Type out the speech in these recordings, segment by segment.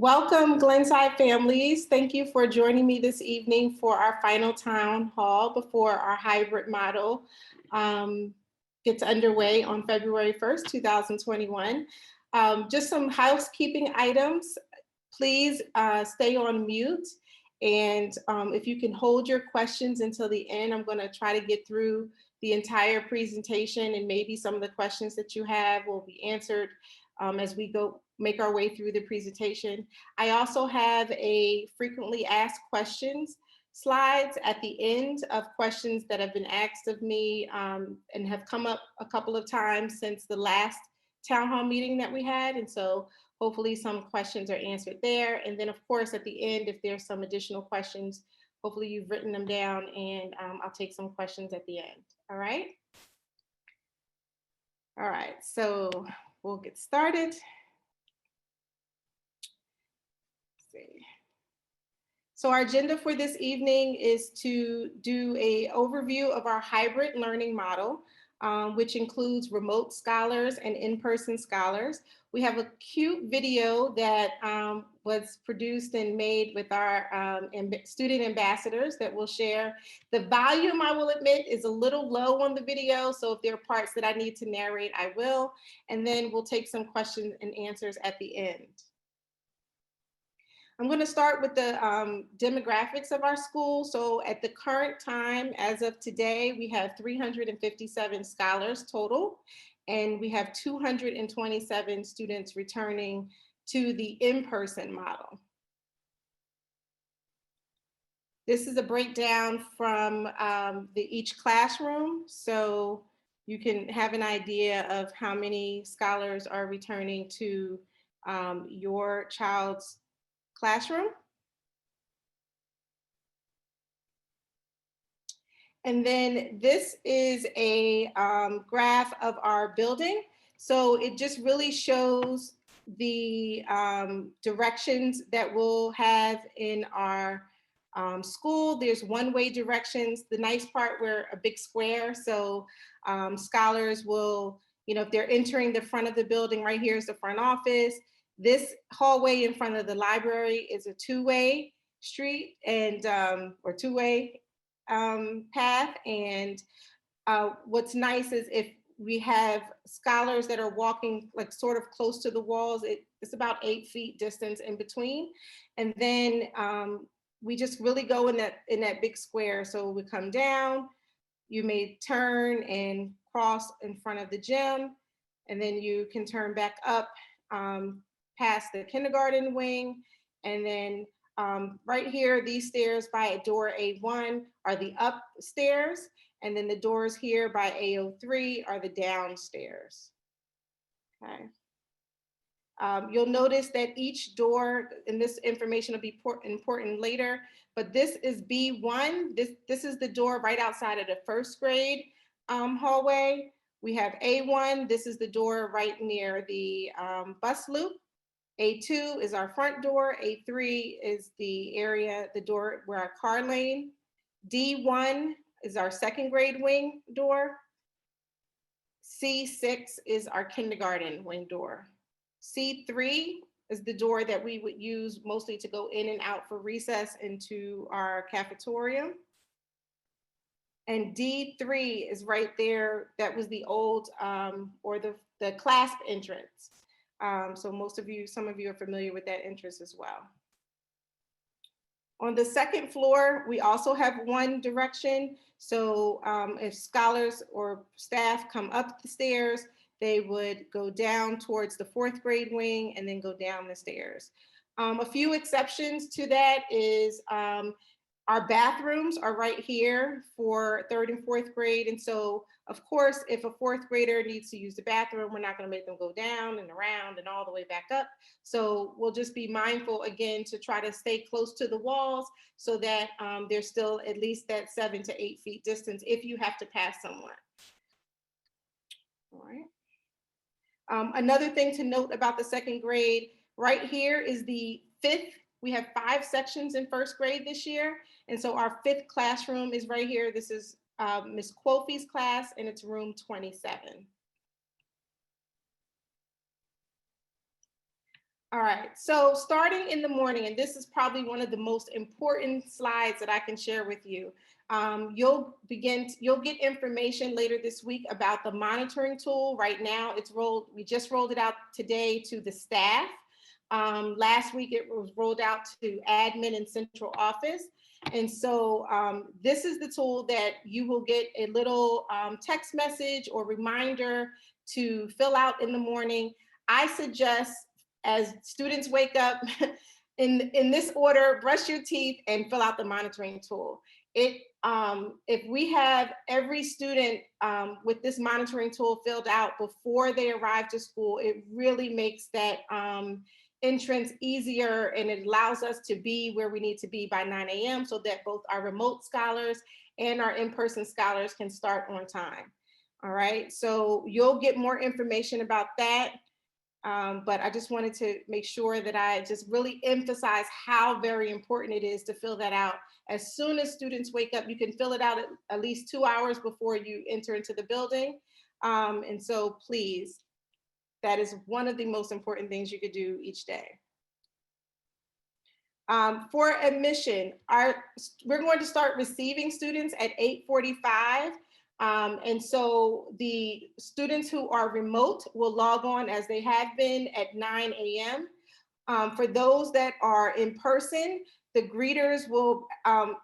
Welcome, Glenside families. Thank you for joining me this evening for our final town hall before our hybrid model gets underway on February 1st, 2021. Just some housekeeping items. Please stay on mute. And if you can hold your questions until the end, I'm going to try to get through the entire presentation, and maybe some of the questions that you have will be answered as we make our way through the presentation. I also have a frequently asked questions slides at the end of questions that have been asked of me and have come up a couple of times since the last town hall meeting that we had. And so hopefully some questions are answered there. And then of course, at the end, if there's some additional questions, hopefully you've written them down, and I'll take some questions at the end. All right. All right, so we'll get started. Let's see. So our agenda for this evening is to do an overview of our hybrid learning model, which includes remote scholars and in-person scholars. We have a cute video that was produced and made with our student ambassadors that we'll share. The volume, I will admit, is a little low on the video, so if there are parts that I need to narrate, I will. And then we'll take some questions and answers at the end. I'm going to start with the demographics of our school. So at the current time, as of today, we have 357 scholars total, and we have 227 students returning to the in-person model. This is a breakdown from each classroom, so you can have an idea of how many scholars are returning to your child's classroom. And then this is a graph of our building. So it just really shows the directions that we'll have in our school. There's one-way directions. The nice part, we're a big square, so scholars will, if they're entering the front of the building, right here is the front office. This hallway in front of the library is a two-way street and or two-way path. And what's nice is if we have scholars that are walking like sort of close to the walls, it's about 8 feet distance in between. And then we just really go in that big square. So we come down, you may turn and cross in front of the gym, and then you can turn back up past the kindergarten wing. And then right here, these stairs by door A1 are the upstairs. And then the doors here by A03 are the downstairs. Okay. You'll notice that each door, and this information will be important later, but this is B1. This is the door right outside of the first grade hallway. We have A1, this is the door right near the bus loop. A2 is our front door. A3 is the area, the door where our car lane. D1 is our second grade wing door. C6 is our kindergarten wing door. C3 is the door that we would use mostly to go in and out for recess into our cafeteria. And D3 is right there. That was the old or the clasp entrance. So some of you are familiar with that entrance as well. On the second floor, we also have one direction. So if scholars or staff come up the stairs, they would go down towards the fourth grade wing and then go down the stairs. A few exceptions to that is our bathrooms are right here for third and fourth grade. And so, of course, if a fourth grader needs to use the bathroom, we're not going to make them go down and around and all the way back up. So we'll just be mindful, again, to try to stay close to the walls so that there's still at least that 7 to 8 feet distance if you have to pass someone. All right. Another thing to note about the second grade, right here is the fifth. We have 5 sections in first grade this year. And so our 5th classroom is right here. This is Ms. Quofi's class, and it's room 27. All right, so starting in the morning, and this is probably one of the most important slides that I can share with you. You'll get information later this week about the monitoring tool. Right now, we just rolled it out today to the staff. Last week, it was rolled out to admin and central office. And so this is the tool that you will get a little text message or reminder to fill out in the morning. I suggest, as students wake up, in this order, brush your teeth and fill out the monitoring tool. If we have every student with this monitoring tool filled out before they arrive to school, it really makes that entrance easier, and it allows us to be where we need to be by 9 a.m. so that both our remote scholars and our in-person scholars can start on time. All right, so you'll get more information about that. But I just wanted to make sure that I just really emphasize how very important it is to fill that out. As soon as students wake up, you can fill it out at least 2 hours before you enter into the building. And so please, that is one of the most important things you could do each day. For admission, we're going to start receiving students at 8:45. And so the students who are remote will log on as they have been at 9 a.m. For those that are in person, the greeters will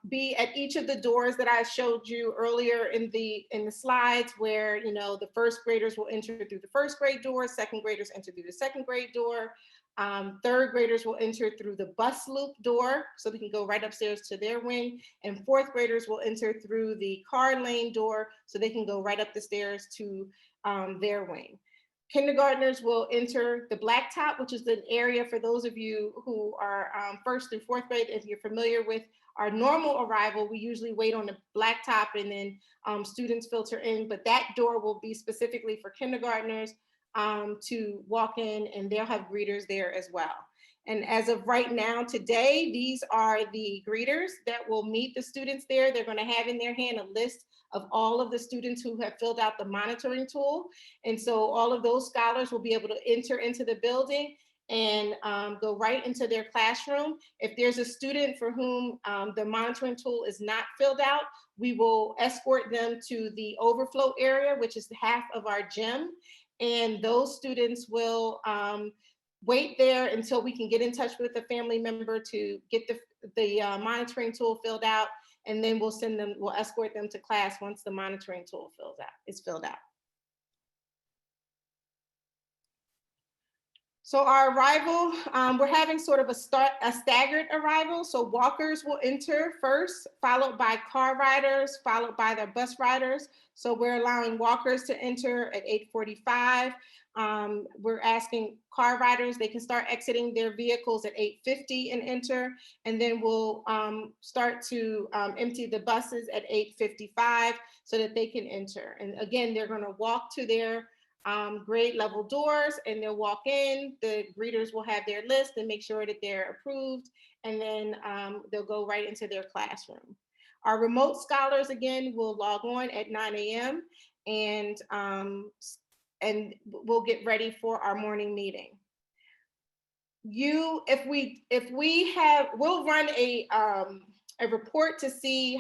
be at each of the doors that I showed you earlier in the slides, where, you know, the first graders will enter through the first grade door, second graders enter through the second grade door, third graders will enter through the bus loop door, so they can go right upstairs to their wing, and fourth graders will enter through the car lane door, so they can go right up the stairs to their wing. Kindergartners will enter the blacktop, which is an area for those of you who are first through fourth grade. If you're familiar with our normal arrival, we usually wait on the blacktop and then students filter in, but that door will be specifically for kindergartners to walk in, and they'll have greeters there as well. And as of right now, today, these are the greeters that will meet the students there. They're going to have in their hand a list of all of the students who have filled out the monitoring tool. And so all of those scholars will be able to enter into the building and go right into their classroom. If there's a student for whom the monitoring tool is not filled out, we will escort them to the overflow area, which is half of our gym. And those students will wait there until we can get in touch with a family member to get the monitoring tool filled out. And then we'll escort them to class once the monitoring tool is filled out. So our arrival, we're having sort of a staggered arrival. So walkers will enter first, followed by car riders, followed by their bus riders. So we're allowing walkers to enter at 8:45. We're asking car riders, they can start exiting their vehicles at 8:50 and enter. And then we'll start to empty the buses at 8:55 so that they can enter. And again, they're gonna walk to their grade level doors, and they'll walk in. The greeters will have their list and make sure that they're approved, and then they'll go right into their classroom. Our remote scholars, again, will log on at 9 a.m. and we'll get ready for our morning meeting. We'll run a report to see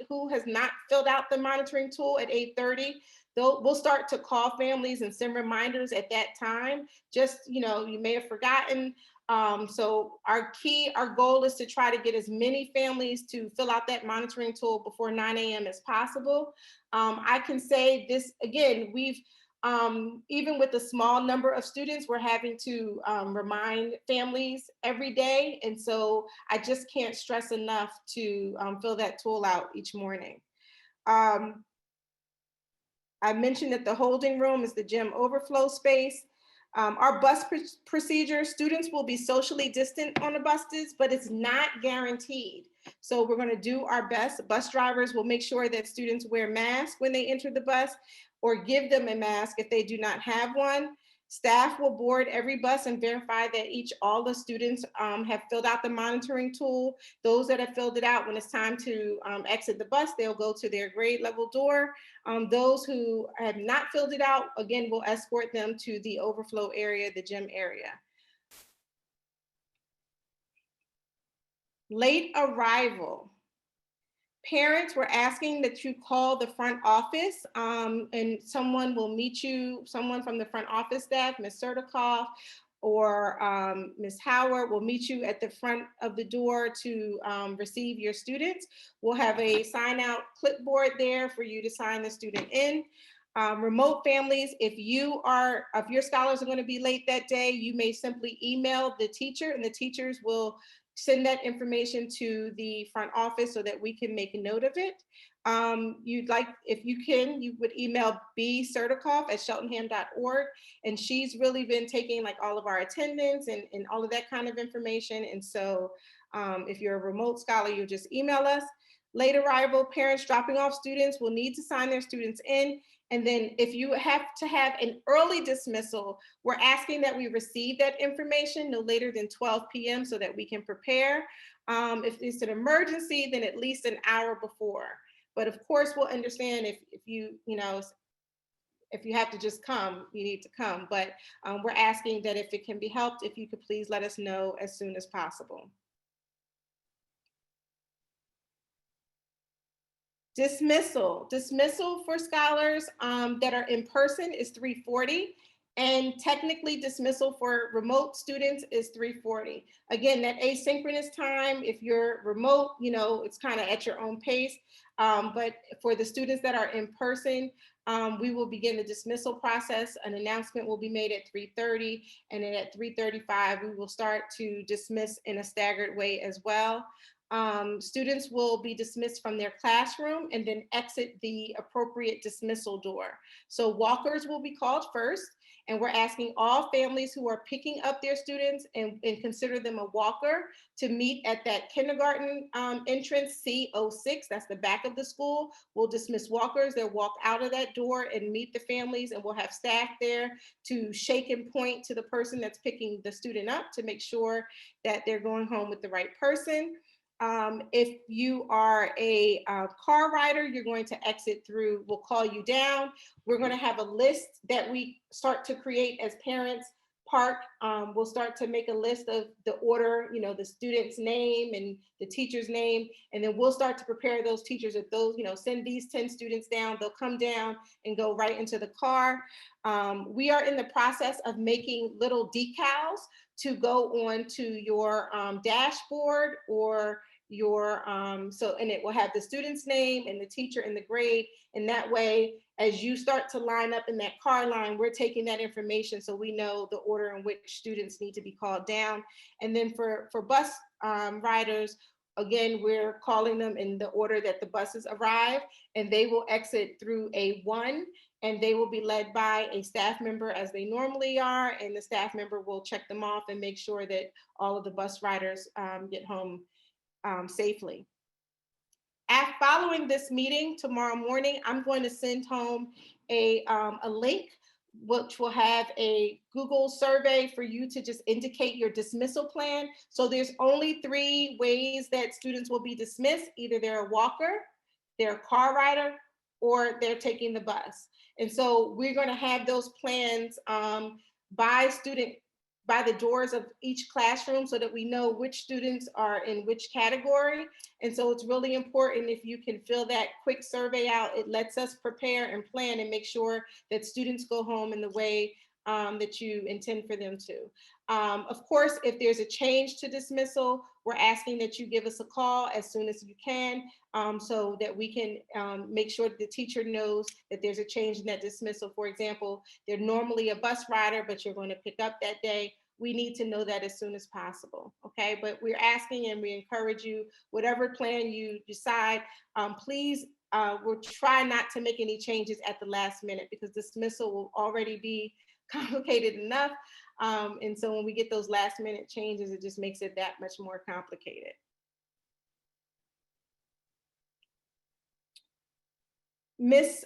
who has not filled out the monitoring tool at 8:30. We'll start to call families and send reminders at that time. Just, you may have forgotten. So our goal is to try to get as many families to fill out that monitoring tool before 9 a.m. as possible. I can say this again, even with a small number of students, we're having to remind families every day. And so I just can't stress enough to fill that tool out each morning. I mentioned that the holding room is the gym overflow space. Our bus procedure, students will be socially distant on the buses, but it's not guaranteed. So we're going to do our best. Bus drivers will make sure that students wear masks when they enter the bus, or give them a mask if they do not have one. Staff will board every bus and verify that all the students have filled out the monitoring tool. Those that have filled it out, when it's time to exit the bus, they'll go to their grade level door. Those who have not filled it out, again, we'll escort them to the overflow area, the gym area. Late arrival. Parents were asking that you call the front office, and someone will meet you, someone from the front office staff, Ms. Sertikoff or Ms. Howard will meet you at the front of the door to receive your students. We'll have a sign out clipboard there for you to sign the student in. Remote families, if your scholars are going to be late that day, you may simply email the teacher and the teachers will send that information to the front office so that we can make a note of it. If you can, you would email bsertikoff@cheltenham.org. And she's really been taking like all of our attendance and all of that kind of information. And so if you're a remote scholar, you'll just email us. Late arrival, parents dropping off students will need to sign their students in. And then if you have to have an early dismissal, we're asking that we receive that information no later than 12 p.m. so that we can prepare. If it's an emergency, then at least an hour before. But of course, we'll understand if you have to just come, you need to come. But we're asking that if it can be helped, if you could please let us know as soon as possible. Dismissal for scholars that are in person is 3:40, and technically dismissal for remote students is 3:40. Again, that asynchronous time, if you're remote, it's kind of at your own pace. But for the students that are in person, we will begin the dismissal process. An announcement will be made at 3:30, and then at 3:35, we will start to dismiss in a staggered way as well. Students will be dismissed from their classroom and then exit the appropriate dismissal door. So walkers will be called first, and we're asking all families who are picking up their students and consider them a walker to meet at that kindergarten entrance C06, that's the back of the school. We'll dismiss walkers, they'll walk out of that door and meet the families, and we'll have staff there to shake and point to the person that's picking the student up to make sure that they're going home with the right person. If you are a car rider, you're going to exit through, we'll call you down. We're going to have a list that we start to create as parents park. We'll start to make a list of the order, the student's name and the teacher's name. And then we'll start to prepare those teachers at those, send these 10 students down, they'll come down and go right into the car. We are in the process of making little decals to go on to your dashboard or your, and it will have the student's name and the teacher and the grade. And that way, as you start to line up in that car line, we're taking that information so we know the order in which students need to be called down. And then for bus riders, again, we're calling them in the order that the buses arrive, and they will exit through A1, and they will be led by a staff member as they normally are, and the staff member will check them off and make sure that all of the bus riders get home safely. Following this meeting tomorrow morning, I'm going to send home a link which will have a Google survey for you to just indicate your dismissal plan. So there's only 3 ways that students will be dismissed. Either they're a walker, they're a car rider, or they're taking the bus. And so we're going to have those plans by the doors of each classroom so that we know which students are in which category. And so it's really important if you can fill that quick survey out. It lets us prepare and plan and make sure that students go home in the way that you intend for them to. Of course, if there's a change to dismissal, we're asking that you give us a call as soon as you can so that we can make sure that the teacher knows that there's a change in that dismissal. For example, they're normally a bus rider, but you're going to pick up that day. We need to know that as soon as possible, okay? But we're asking and we encourage you, whatever plan you decide, please, we'll try not to make any changes at the last minute because dismissal will already be complicated enough. And so when we get those last minute changes, it just makes it that much more complicated. Miss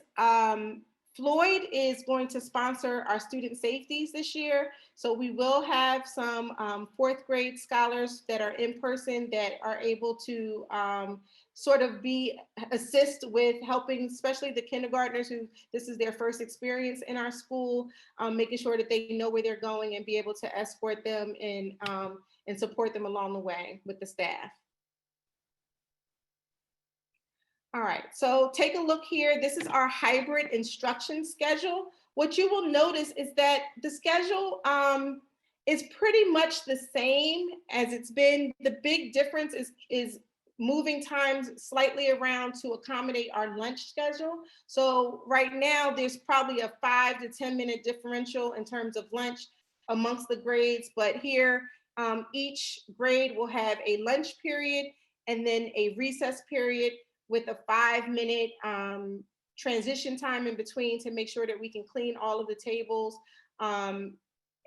Floyd is going to sponsor our student safeties this year. So we will have some 4th grade scholars that are in person that are able to sort of assist with helping, especially the kindergartners who this is their first experience in our school, making sure that they know where they're going and be able to escort them and support them along the way with the staff. All right, so take a look here. This is our hybrid instruction schedule. What you will notice is that the schedule is pretty much the same as it's been. The big difference is moving times slightly around to accommodate our lunch schedule. So right now, there's probably a 5 to 10 minute differential in terms of lunch amongst the grades, but here, each grade will have a lunch period and then a recess period with a 5 minute transition time in between to make sure that we can clean all of the tables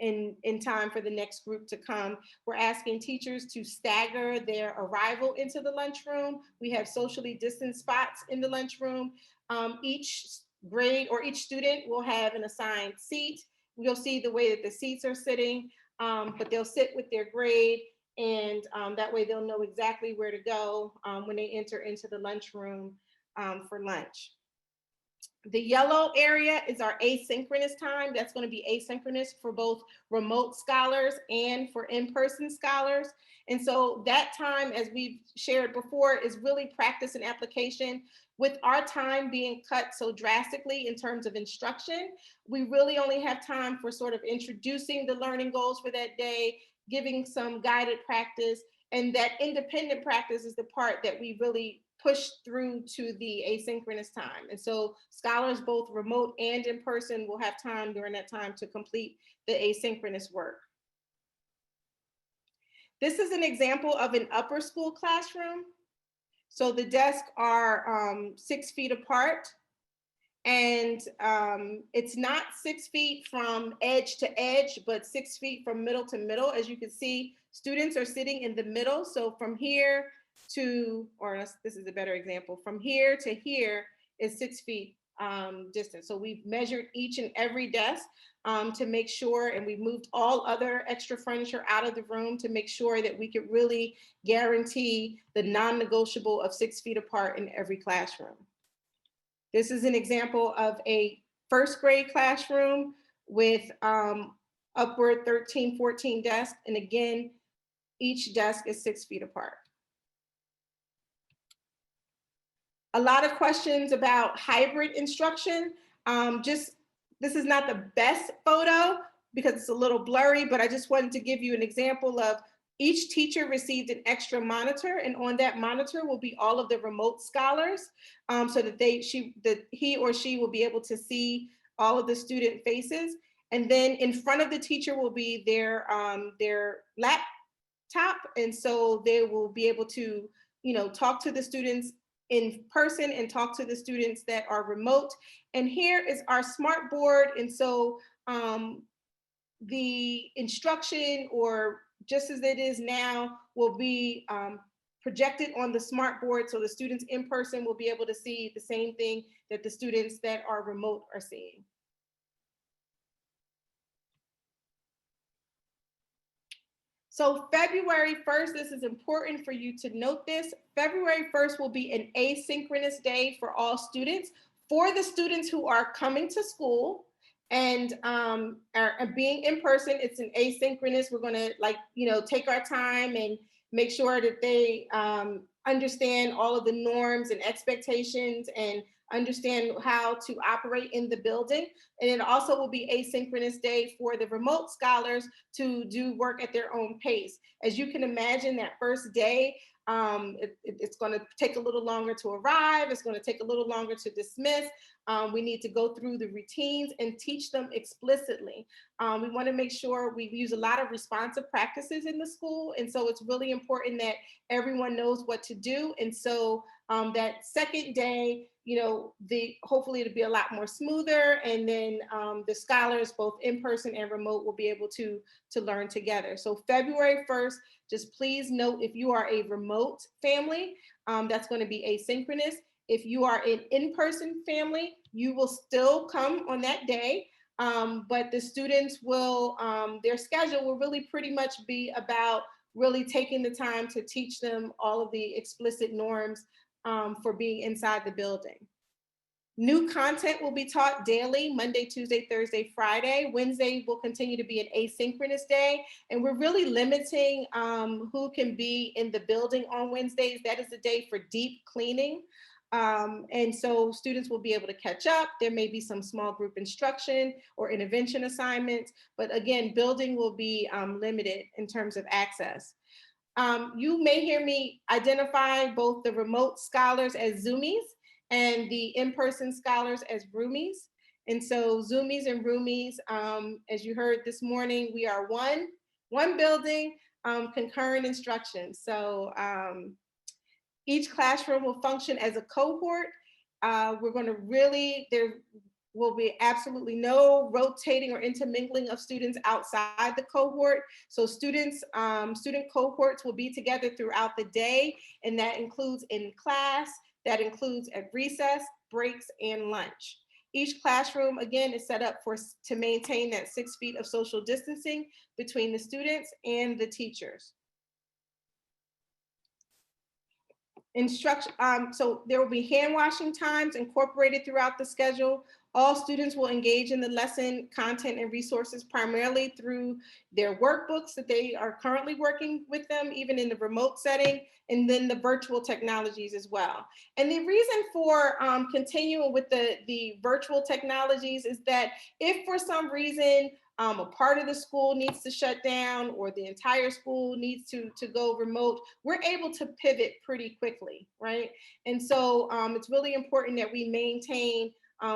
in time for the next group to come. We're asking teachers to stagger their arrival into the lunchroom. We have socially distanced spots in the lunchroom. Each grade or each student will have an assigned seat. You'll see the way that the seats are sitting, but they'll sit with their grade, and that way they'll know exactly where to go when they enter into the lunchroom for lunch. The yellow area is our asynchronous time. That's going to be asynchronous for both remote scholars and for in-person scholars. And so that time, as we've shared before, is really practice and application. With our time being cut so drastically in terms of instruction, we really only have time for sort of introducing the learning goals for that day, giving some guided practice, and that independent practice is the part that we really push through to the asynchronous time. And so scholars, both remote and in person, will have time during that time to complete the asynchronous work. This is an example of an upper school classroom. So the desks are 6 feet apart, and it's not 6 feet from edge to edge, but 6 feet from middle to middle. As you can see, students are sitting in the middle. So from here to, or this is a better example, from here to here is 6 feet distance. So we've measured each and every desk to make sure, and we've moved all other extra furniture out of the room to make sure that we could really guarantee the non-negotiable of 6 feet apart in every classroom. This is an example of a first grade classroom with upward 13, 14 desks. And again, each desk is 6 feet apart. A lot of questions about hybrid instruction. This is not the best photo because it's a little blurry, but I just wanted to give you an example of each teacher received an extra monitor, and on that monitor will be all of the remote scholars, so that he or she will be able to see all of the student faces. And then in front of the teacher will be their laptop, and so they will be able to, talk to the students in person and talk to the students that are remote. And here is our smart board, and so the instruction, or just as it is now, will be projected on the smart board, so the students in person will be able to see the same thing that the students that are remote are seeing. So February 1st, this is important for you to note this. February 1st will be an asynchronous day for all students. For the students who are coming to school and are being in person, it's an asynchronous. We're gonna take our time and make sure that they understand all of the norms and expectations and understand how to operate in the building. And it also will be asynchronous day for the remote scholars to do work at their own pace. As you can imagine, that first day, it's going to take a little longer to arrive. It's going to take a little longer to dismiss. We need to go through the routines and teach them explicitly. We want to make sure we use a lot of responsive practices in the school. And so it's really important that everyone knows what to do. And so that second day, hopefully it'll be a lot more smoother. And then the scholars, both in person and remote, will be able to learn together. So February 1st, just please note, if you are a remote family, that's going to be asynchronous. If you are an in-person family, you will still come on that day, but the students will, their schedule will really pretty much be about really taking the time to teach them all of the explicit norms for being inside the building. New content will be taught daily, Monday, Tuesday, Thursday, Friday. Wednesday will continue to be an asynchronous day. And we're really limiting who can be in the building on Wednesdays. That is the day for deep cleaning. And so students will be able to catch up. There may be some small group instruction or intervention assignments, but again, building will be limited in terms of access. You may hear me identify both the remote scholars as Zoomies and the in-person scholars as Roomies. And so Zoomies and Roomies, as you heard this morning, we are one building, concurrent instruction. So each classroom will function as a cohort. We're going to there will be absolutely no rotating or intermingling of students outside the cohort. So student cohorts will be together throughout the day, and that includes in class, that includes at recess, breaks, and lunch. Each classroom, again, is set up to maintain that 6 feet of social distancing between the students and the teachers. So there will be hand washing times incorporated throughout the schedule. All students will engage in the lesson content and resources primarily through their workbooks that they are currently working with them, even in the remote setting, and then the virtual technologies as well. And the reason for continuing with the virtual technologies is that if for some reason a part of the school needs to shut down or the entire school needs to go remote, we're able to pivot pretty quickly, right? And so it's really important that we maintain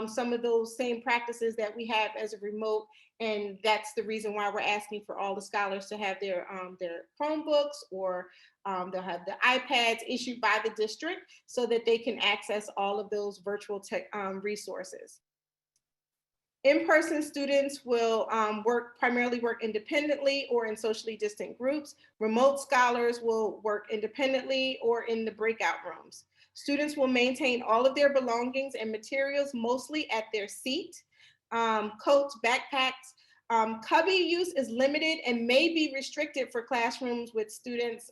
some of those same practices that we have as a remote, and that's the reason why we're asking for all the scholars to have their Chromebooks, or they'll have the iPads issued by the district so that they can access all of those virtual tech resources. In-person students will primarily work independently or in socially distant groups. Remote scholars will work independently or in the breakout rooms. Students will maintain all of their belongings and materials mostly at their seat. Coats, backpacks. Cubby use is limited and may be restricted for classrooms with students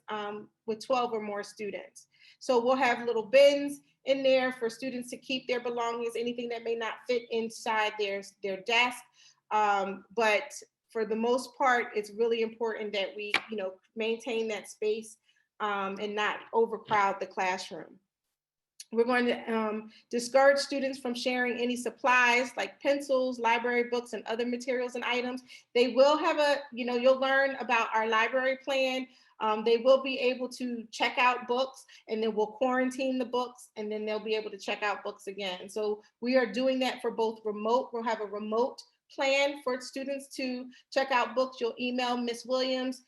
with 12 or more students. So we'll have little bins in there for students to keep their belongings, anything that may not fit inside their desk. But for the most part, it's really important that we maintain that space and not overcrowd the classroom. We're going to discourage students from sharing any supplies like pencils, library books, and other materials and items. They will have you'll learn about our library plan. They will be able to check out books, and then we'll quarantine the books, and then they'll be able to check out books again. So we are doing that for both remote. We'll have a remote plan for students to check out books. You'll email Ms. Williams.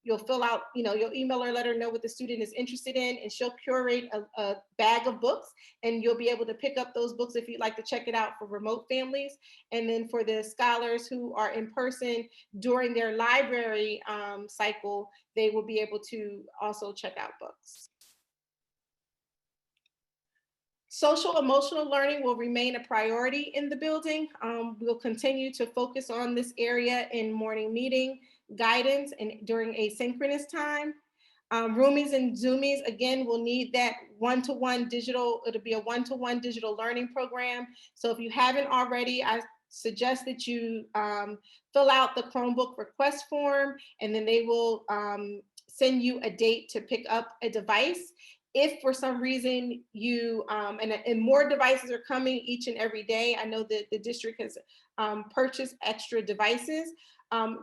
You'll fill out, you'll email her, let her know what the student is interested in, and she'll curate a bag of books, and you'll be able to pick up those books if you'd like to check it out for remote families. And then for the scholars who are in person during their library cycle, they will be able to also check out books. Social emotional learning will remain a priority in the building. We'll continue to focus on this area in morning meeting guidance and during asynchronous time. Roomies and Zoomies, again, will need that one-to-one digital, it'll be a one-to-one digital learning program. So if you haven't already, I suggest that you fill out the Chromebook request form, and then they will send you a date to pick up a device. If for some reason you, and more devices are coming each and every day, I know that the district has purchased extra devices.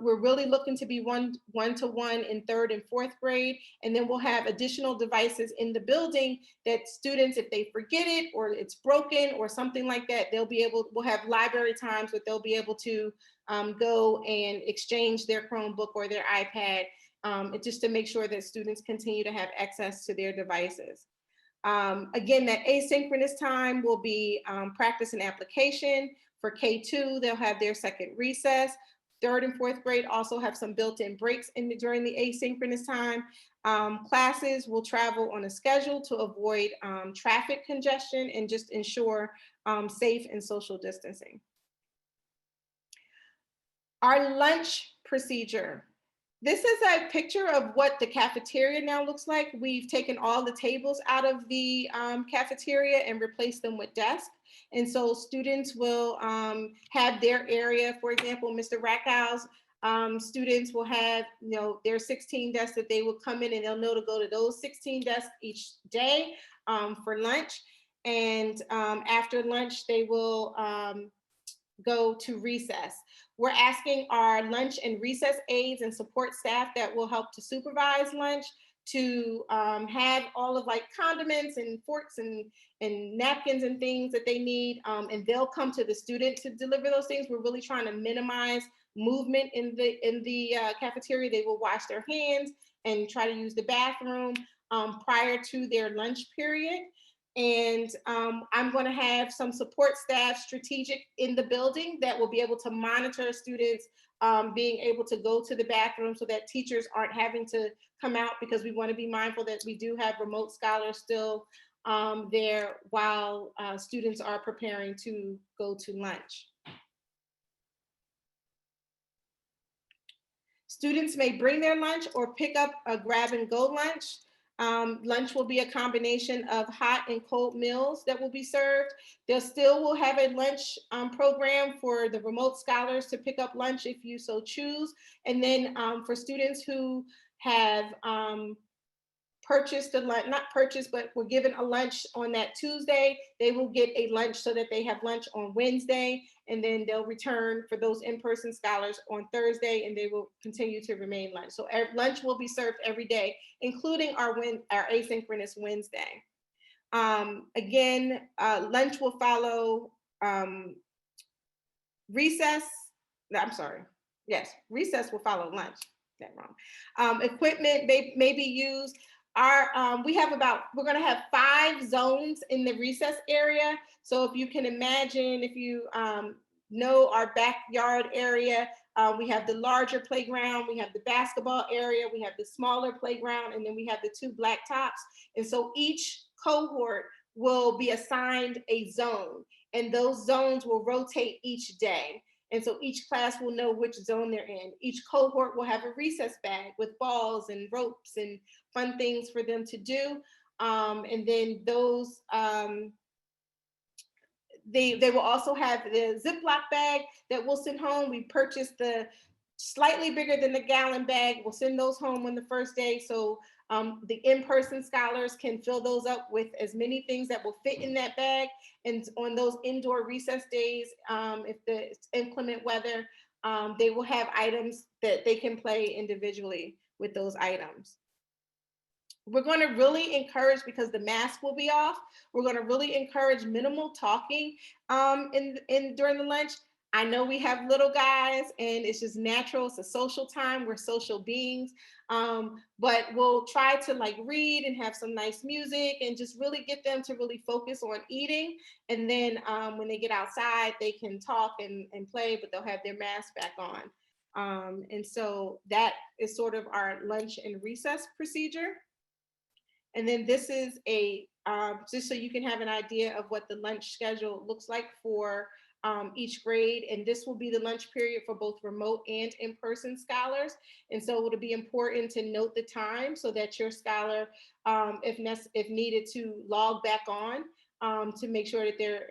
We're really looking to be one-to-one in 3rd and 4th grade, and then we'll have additional devices in the building that students, if they forget it or it's broken or something like that, we'll have library times where they'll be able to go and exchange their Chromebook or their iPad, just to make sure that students continue to have access to their devices. Again, that asynchronous time will be practice and application. For K2, they'll have their second recess. 3rd and 4th grade also have some built-in breaks during the asynchronous time. Classes will travel on a schedule to avoid traffic congestion and just ensure safe and social distancing. Our lunch procedure. This is a picture of what the cafeteria now looks like. We've taken all the tables out of the cafeteria and replaced them with desks. And so students will have their area. For example, Mr. Rackow's Students will have, their 16 desks that they will come in, and they'll know to go to those 16 desks each day for lunch. And after lunch, they will go to recess. We're asking our lunch and recess aides and support staff that will help to supervise lunch to have all of like condiments and forks and napkins and things that they need, and they'll come to the student to deliver those things. We're really trying to minimize movement in the cafeteria. They will wash their hands and try to use the bathroom prior to their lunch period. And I'm going to have some support staff strategic in the building that will be able to monitor students being able to go to the bathroom, so that teachers aren't having to come out, because we want to be mindful that we do have remote scholars still there while students are preparing to go to lunch. Students may bring their lunch or pick up a grab and go lunch. Lunch will be a combination of hot and cold meals that will be served. They still will have a lunch program for the remote scholars to pick up lunch if you so choose. And then for students who have purchased a lunch, not purchased, but were given a lunch on that Tuesday, they will get a lunch so that they have lunch on Wednesday, and then they'll return for those in-person scholars on Thursday, and they will continue to remain lunch. So lunch will be served every day, including our asynchronous Wednesday. Again, lunch will follow recess. I'm sorry. Yes, recess will follow lunch. That wrong. Equipment may be used. We're going to have 5 zones in the recess area. So if you can imagine, if you know our backyard area, we have the larger playground, we have the basketball area, we have the smaller playground, and then we have the 2 blacktops. And so each cohort will be assigned a zone, and those zones will rotate each day. And so each class will know which zone they're in. Each cohort will have a recess bag with balls and ropes and fun things for them to do. And then those, they will also have the Ziploc bag that we'll send home. We purchased the slightly bigger than the gallon bag. We'll send those home on the first day. So the in-person scholars can fill those up with as many things that will fit in that bag. And on those indoor recess days, if it's inclement weather, they will have items that they can play individually with those items. We're going to really encourage, because the mask will be off, we're going to really encourage minimal talking during the lunch. I know we have little guys and it's just natural. It's a social time. We're social beings. But we'll try to like read and have some nice music and just really get them to really focus on eating. And then when they get outside, they can talk and play, but they'll have their mask back on. And so that is sort of our lunch and recess procedure. And then this is just so you can have an idea of what the lunch schedule looks like for each grade. And this will be the lunch period for both remote and in-person scholars. And so it'll be important to note the time so that your scholar, if needed, to log back on to make sure that they're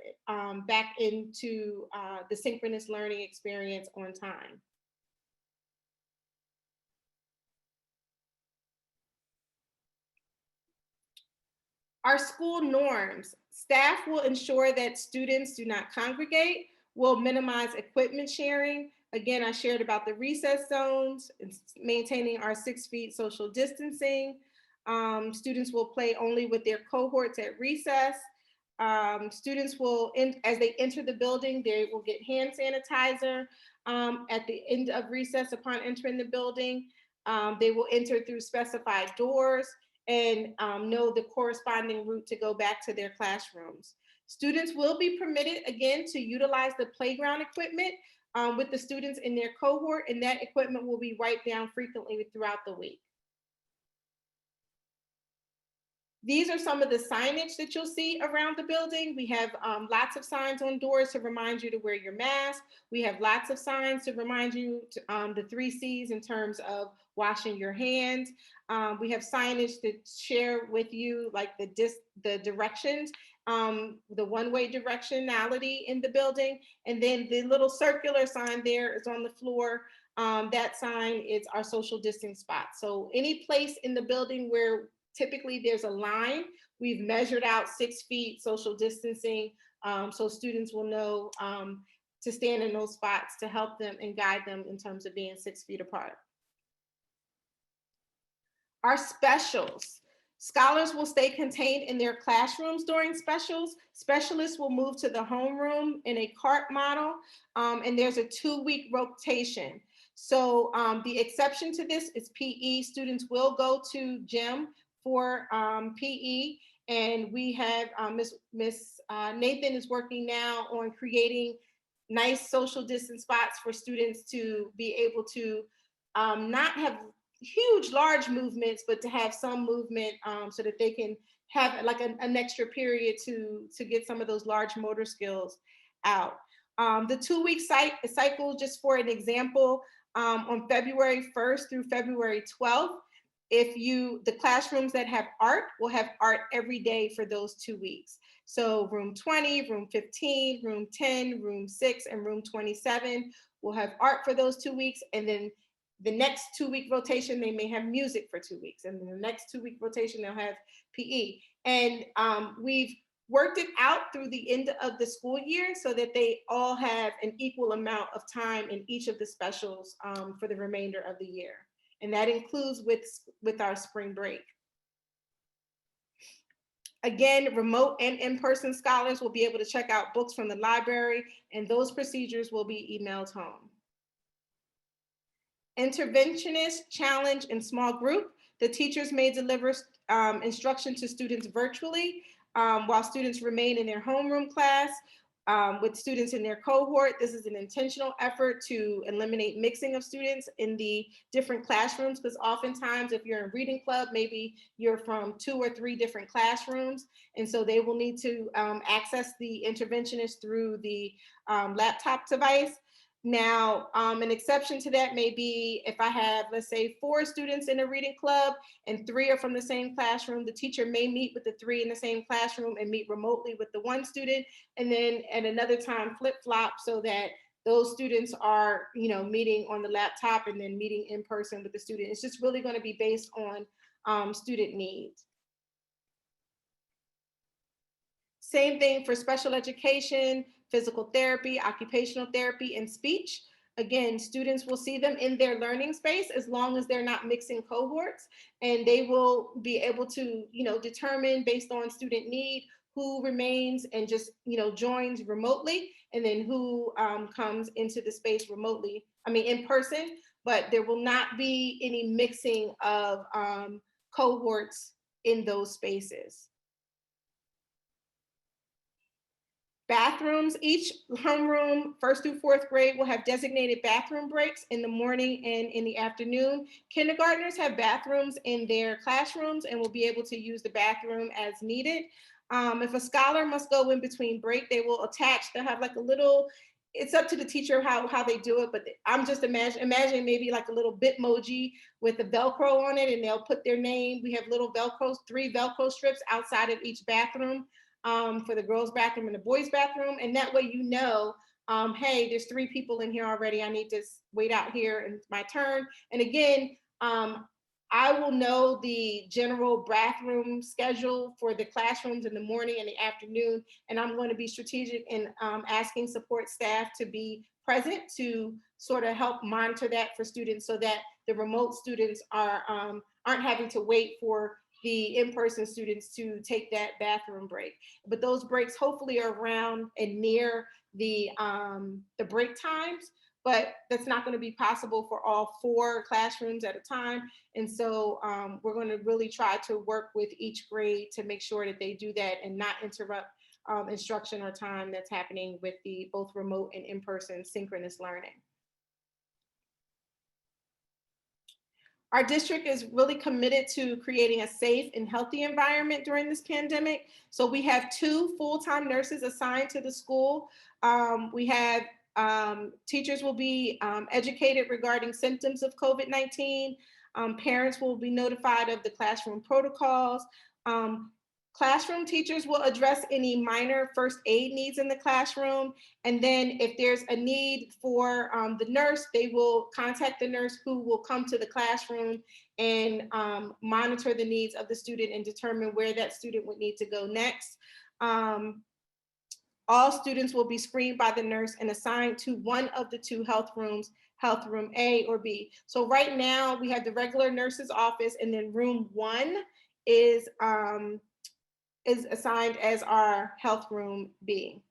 back into the synchronous learning experience on time. Our school norms. Staff will ensure that students do not congregate. We'll minimize equipment sharing. Again, I shared about the recess zones, maintaining our 6 feet social distancing. Students will play only with their cohorts at recess. Students will, as they enter the building, they will get hand sanitizer at the end of recess upon entering the building. They will enter through specified doors and know the corresponding route to go back to their classrooms. Students will be permitted, again, to utilize the playground equipment with the students in their cohort, and that equipment will be wiped down frequently throughout the week. These are some of the signage that you'll see around the building. We have lots of signs on doors to remind you to wear your mask. We have lots of signs to remind you to, the 3 C's in terms of washing your hands. We have signage to share with you, like the directions, the one-way directionality in the building. And then the little circular sign there is on the floor that sign is our social distancing spot. So any place in the building where typically there's a line, we've measured out 6 feet social distancing, so students will know to stand in those spots to help them and guide them in terms of being 6 feet apart. Our specials. Scholars will stay contained in their classrooms during specials. Specialists will move to the homeroom in a cart model, and there's a 2-week rotation. So the exception to this is PE. Students will go to gym for PE, and we have Miss Nathan is working now on creating nice social distance spots for students to be able to not have huge, large movements, but to have some movement so that they can have like an extra period to get some of those large motor skills out. The 2-week cycle, just for an example, on February 1st through February 12th, the classrooms that have art will have art every day for those 2 weeks. So room 20, room 15, room 10, room 6, and room 27 will have art for those 2 weeks. And then the next 2-week rotation, they may have music for 2 weeks. And then the next 2-week rotation, they'll have PE. And we've worked it out through the end of the school year so that they all have an equal amount of time in each of the specials for the remainder of the year. And that includes with our spring break. Again, remote and in-person scholars will be able to check out books from the library, and those procedures will be emailed home. Interventionist, challenge, and small group. The teachers may deliver instruction to students virtually while students remain in their homeroom class with students in their cohort. This is an intentional effort to eliminate mixing of students in the different classrooms, because oftentimes if you're in reading club, maybe you're from 2 or 3 different classrooms. And so they will need to access the interventionist through the laptop device. Now, an exception to that may be if I have, let's say, 4 students in a reading club and 3 are from the same classroom, the teacher may meet with the 3 in the same classroom and meet remotely with the 1 student, and then at another time flip-flop so that those students are, meeting on the laptop and then meeting in person with the student. It's just really going to be based on student needs. Same thing for special education, physical therapy, occupational therapy, and speech. Again, students will see them in their learning space as long as they're not mixing cohorts, and they will be able to, determine based on student need who remains and just, joins remotely, and then who comes into the space remotely, in person, but there will not be any mixing of cohorts in those spaces. Bathrooms, each homeroom, 1st through 4th grade, will have designated bathroom breaks in the morning and in the afternoon. Kindergartners have bathrooms in their classrooms and will be able to use the bathroom as needed. If a scholar must go in between break, they'll have like a little, it's up to the teacher how they do it, but I'm just imagining maybe like a little Bitmoji with the Velcro on it, and they'll put their name. We have little 3 Velcro strips outside of each bathroom. For the girls' bathroom and the boys' bathroom. And that way, hey, there's 3 people in here already. I need to wait out here and it's my turn. And again, I will know the general bathroom schedule for the classrooms in the morning and the afternoon. And I'm going to be strategic in asking support staff to be present to sort of help monitor that for students so that the remote students aren't having to wait for the in-person students to take that bathroom break. But those breaks hopefully are around and near the break times, but that's not going to be possible for all 4 classrooms at a time. And so we're going to really try to work with each grade to make sure that they do that and not interrupt instruction or time that's happening with the both remote and in-person synchronous learning. Our district is really committed to creating a safe and healthy environment during this pandemic. So we have 2 full-time nurses assigned to the school. We have teachers will be educated regarding symptoms of COVID-19. Parents will be notified of the classroom protocols. Classroom teachers will address any minor first aid needs in the classroom. And then if there's a need for the nurse, they will contact the nurse who will come to the classroom and monitor the needs of the student and determine where that student would need to go next. All students will be screened by the nurse and assigned to one of the two health rooms, health room A or B. So right now we have the regular nurse's office, and then room 1 is assigned as our health room B.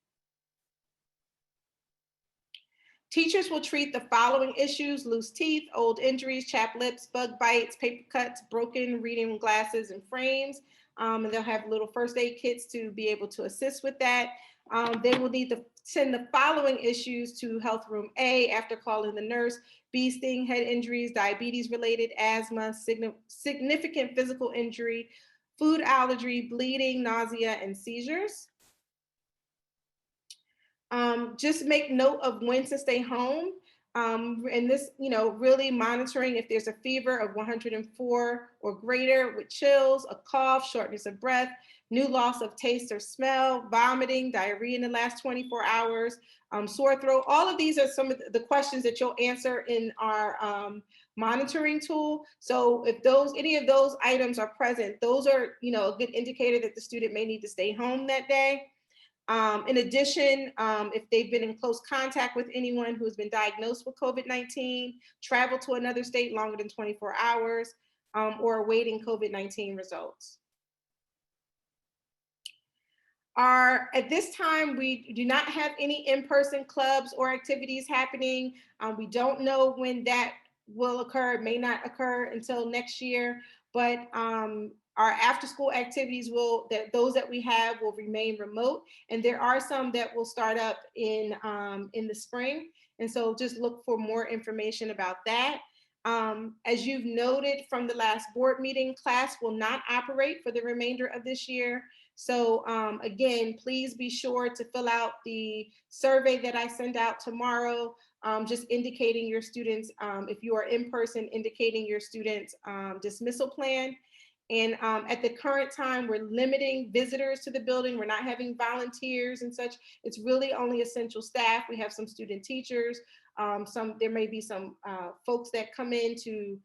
Teachers will treat the following issues: loose teeth, old injuries, chapped lips, bug bites, paper cuts, broken reading glasses and frames. And they'll have little first aid kits to be able to assist with that. They will need to send the following issues to health room A after calling the nurse: bee sting, head injuries, diabetes related, asthma, significant physical injury, food allergy, bleeding, nausea, and seizures. Just make note of when to stay home. And this, really monitoring if there's a fever of 104 or greater with chills, a cough, shortness of breath, new loss of taste or smell, vomiting, diarrhea in the last 24 hours, sore throat. All of these are some of the questions that you'll answer in our monitoring tool. So if any of those items are present, those are, a good indicator that the student may need to stay home that day. In addition, if they've been in close contact with anyone who has been diagnosed with COVID-19, travel to another state longer than 24 hours, or awaiting COVID-19 results. At this time, we do not have any in-person clubs or activities happening. We don't know when that will occur. It may not occur until next year, but our after-school activities those that we have will remain remote, and there are some that will start up in the spring. And so just look for more information about that. As you've noted from the last board meeting, class will not operate for the remainder of this year. So again, please be sure to fill out the survey that I send out tomorrow, just indicating your students, if you are in person, indicating your students' dismissal plan. And at the current time, we're limiting visitors to the building. We're not having volunteers and such. It's really only essential staff. We have some student teachers. There may be some folks that come in to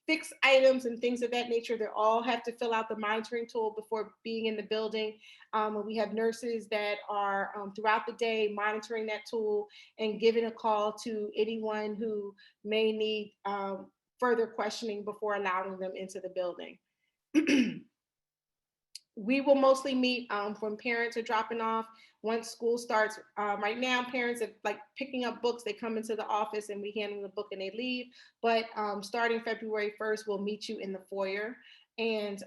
fix items and things of that nature. They all have to fill out the monitoring tool before being in the building. We have nurses that are throughout the day monitoring that tool and giving a call to anyone who may need further questioning before allowing them into the building. We will mostly meet when parents are dropping off. Once school starts, right now, parents are like picking up books. They come into the office and we hand them the book and they leave. But starting February 1st, we'll meet you in the foyer, and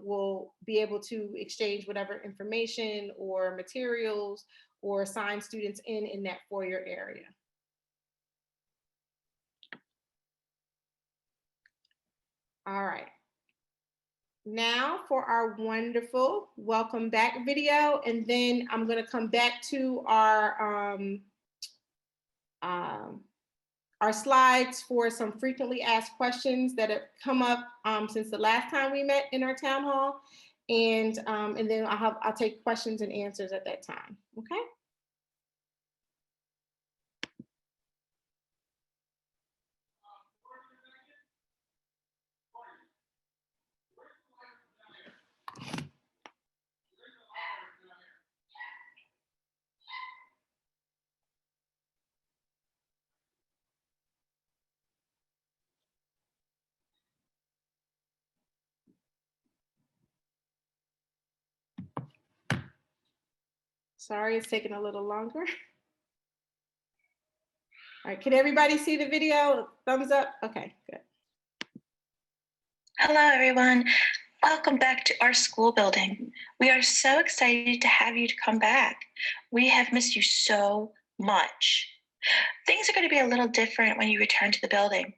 we'll be able to exchange whatever information or materials or assign students in that foyer area. All right. Now for our wonderful welcome back video, and then I'm going to come back to our slides for some frequently asked questions that have come up since the last time we met in our town hall, and then I'll take questions and answers at that time. Okay. Sorry, it's taking a little longer. All right, can everybody see the video? Thumbs up? Okay, good. Hello, everyone. Welcome back to our school building. We are so excited to have you to come back. We have missed you so much. Things are going to be a little different when you return to the building.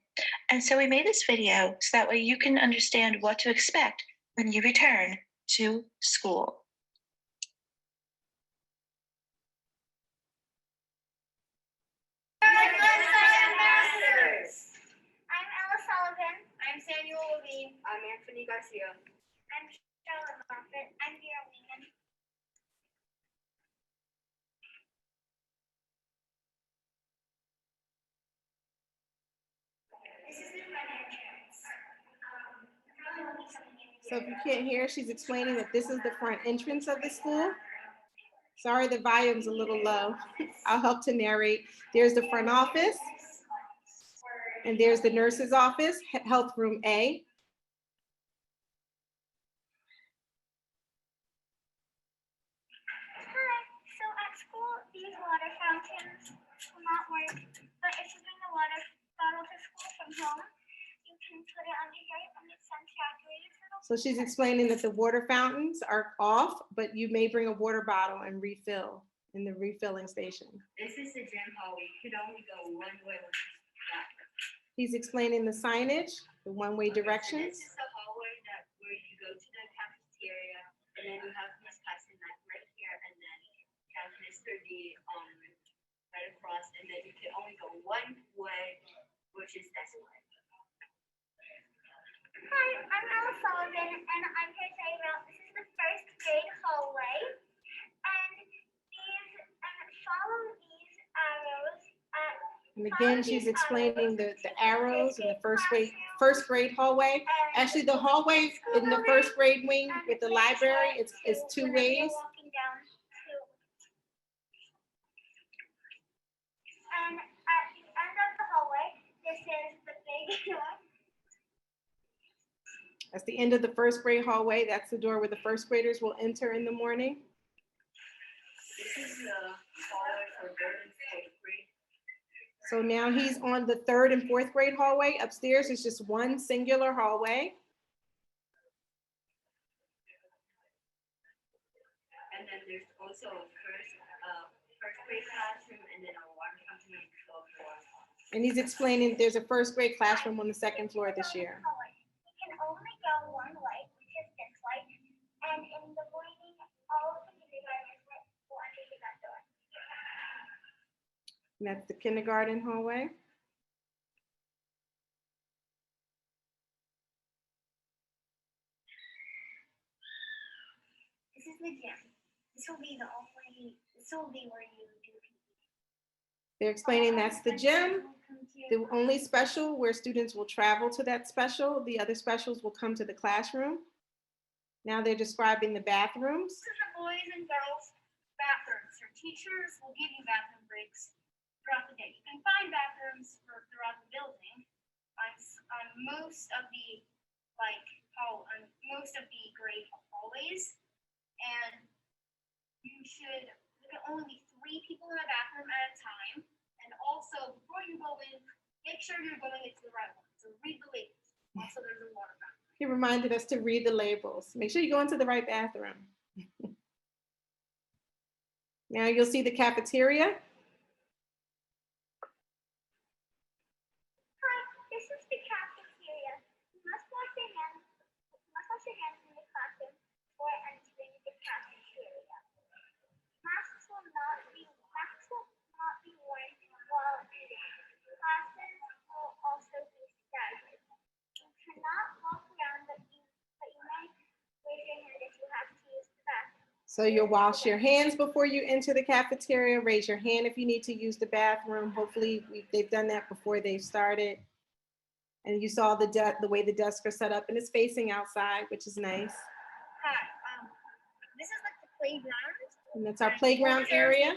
And so we made this video so that way you can understand what to expect when you return to school. I'm Samuel Levine. I'm Anthony Garcia. I'm Michelle. I'm Vera Wingen. This is the front entrance. So if you can't hear, she's explaining that this is the front entrance of the school. Sorry, the volume's a little low. I'll help to narrate. There's the front office, and there's the nurse's office, health room A. Hi. So at school, these water fountains will not work, but if you bring a water bottle to school from home, you can put it under here and it's unsaturated. So she's explaining that the water fountains are off, but you may bring a water bottle and refill in the refilling station. This is the gym hall. We could only go one way, which is that. He's explaining the signage, the one-way directions. So this is the hallway where you go to the cafeteria, and then you have Miss Tyson right here, and then you have Mr. D right across, and then you can only go one way, which is this way. Hi, I'm Ella Sullivan, and I'm here to tell you about this is the first grade hallway, and follow these arrows. And again, she's explaining the arrows in the first grade hallway. Actually, the hallway in the first grade wing with the library is two ways. And at the end of the hallway, this is the big door. That's the end of the first grade hallway. That's the door where the first graders will enter in the morning. This is the hallway for third and fourth grade. So now he's on the third and fourth grade hallway. Upstairs is just one singular hallway. And then there's also a first grade classroom, and then a water fountain on the 12th floor. And he's explaining there's a first grade classroom on the second floor this year. You can only go one way, which is this way, and in the morning, all of the kindergartners will enter through that door. And that's the kindergarten hallway. This is the gym. This will be where you do PE. They're explaining that's the gym. The only special where students will travel to that special, the other specials will come to the classroom. Now they're describing the bathrooms. This is the boys and girls bathrooms. Your teachers will give you bathroom breaks throughout the day. You can find bathrooms throughout the building on most of the grade hallways, and there can only be 3 people in a bathroom at a time. And also, before you go in, make sure you're going into the right one. So read the labels. Also, there's a water fountain. He reminded us to read the labels. Make sure you go into the right bathroom. Now you'll see the cafeteria. Hi, this is the cafeteria. You must wash your hands. In the classroom before entering the cafeteria. Masks will not be worn while eating. Classes will also be staggered. You cannot walk around, but you may raise your hand if you have to use the bathroom. So you'll wash your hands before you enter the cafeteria. Raise your hand if you need to use the bathroom. Hopefully they've done that before they started. And you saw the way the desks are set up, and it's facing outside, which is nice. Hi, this is like the playground. And that's our playground area.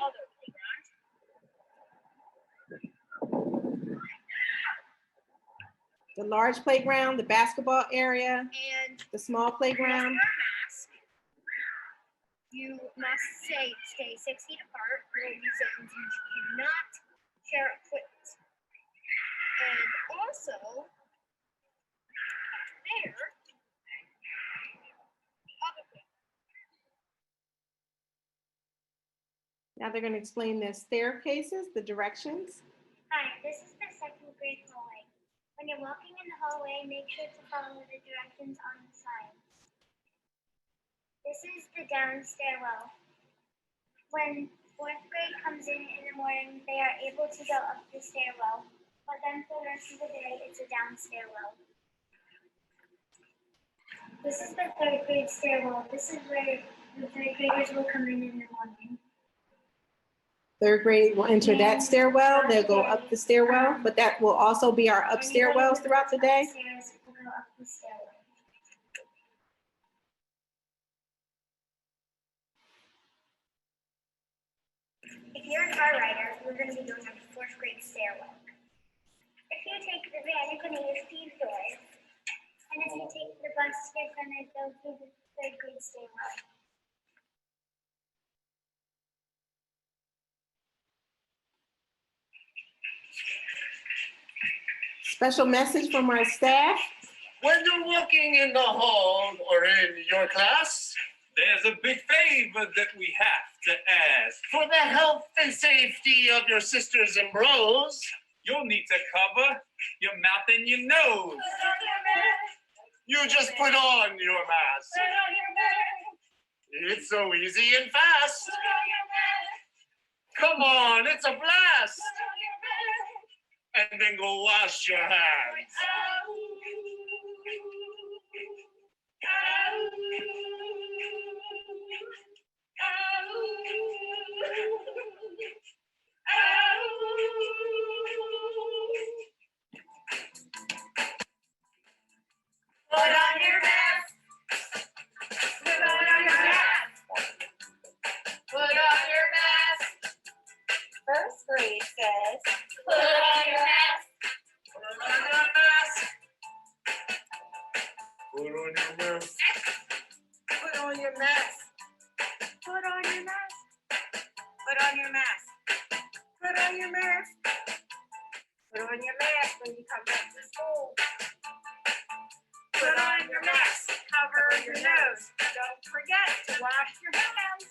The large playground, the basketball area, And the small playground. mask. You must stay 6 feet apart. There will be zones you cannot share equipment. And also, there, other thing. Now they're going to explain the staircases, the directions. Hi, this is the second grade hallway. When you're walking in the hallway, make sure to follow the directions on the sign. This is the down stairwell. When 4th grade comes in the morning, they are able to go up the stairwell, but then for the rest of the day, it's a down stairwell. This is the third grade stairwell. This is where the third graders will come in the morning. Third grade will enter that stairwell. They'll go up the stairwell, but that will also be our up stairwells throughout the day. Upstairs will go up the stairwell. If you're an R rider, we're going to be going up the fourth grade stairwell. If you take the van, you're going to use these doors. And if you take the bus, you're going to go through the third grade stairwell. Special message from our staff. When you're walking in the hall or in your class, There's a big favor that we have to ask. for the health and safety of your sisters and bros, You'll need to cover your mouth and your nose. you just put on your mask. It's so easy and fast. Come on, it's a blast. And then go wash your hands. Put on your mask. Put on your mask. Put on your mask. First grade says, Put on your mask. Put on your mask. Put on your mask. put on your mask. Put on your mask. Put on your mask. Put on your mask. Put on your mask when you come back to school. Put on your mask. Cover your nose. Don't forget to wash your hands.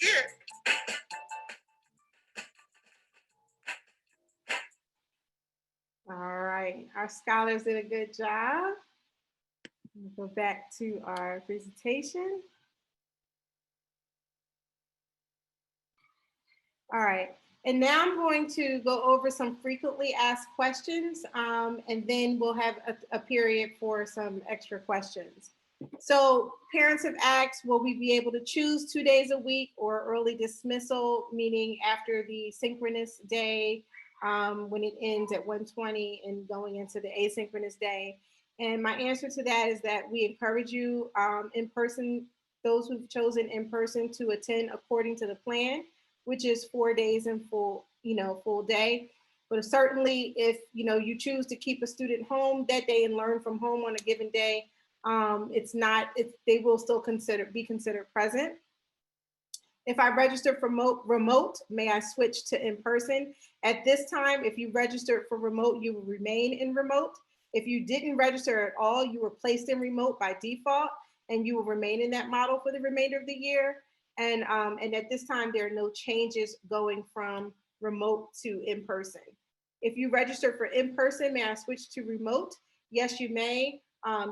Kid. All right, our scholars did a good job. We'll go back to our presentation. All right, and now I'm going to go over some frequently asked questions, and then we'll have a period for some extra questions. So parents have asked, will we be able to choose 2 days a week or early dismissal, meaning after the synchronous day, when it ends at 1:20 and going into the asynchronous day? And my answer to that is that we encourage you in person, those who've chosen in person, to attend according to the plan, which is 4 days in full day. But certainly if you choose to keep a student home that day and learn from home on a given day, they will still be considered present. If I registered for remote, may I switch to in-person? At this time, if you registered for remote, you will remain in remote. If you didn't register at all, you were placed in remote by default, and you will remain in that model for the remainder of the year. And at this time, there are no changes going from remote to in-person. If you registered for in-person, may I switch to remote? Yes, you may.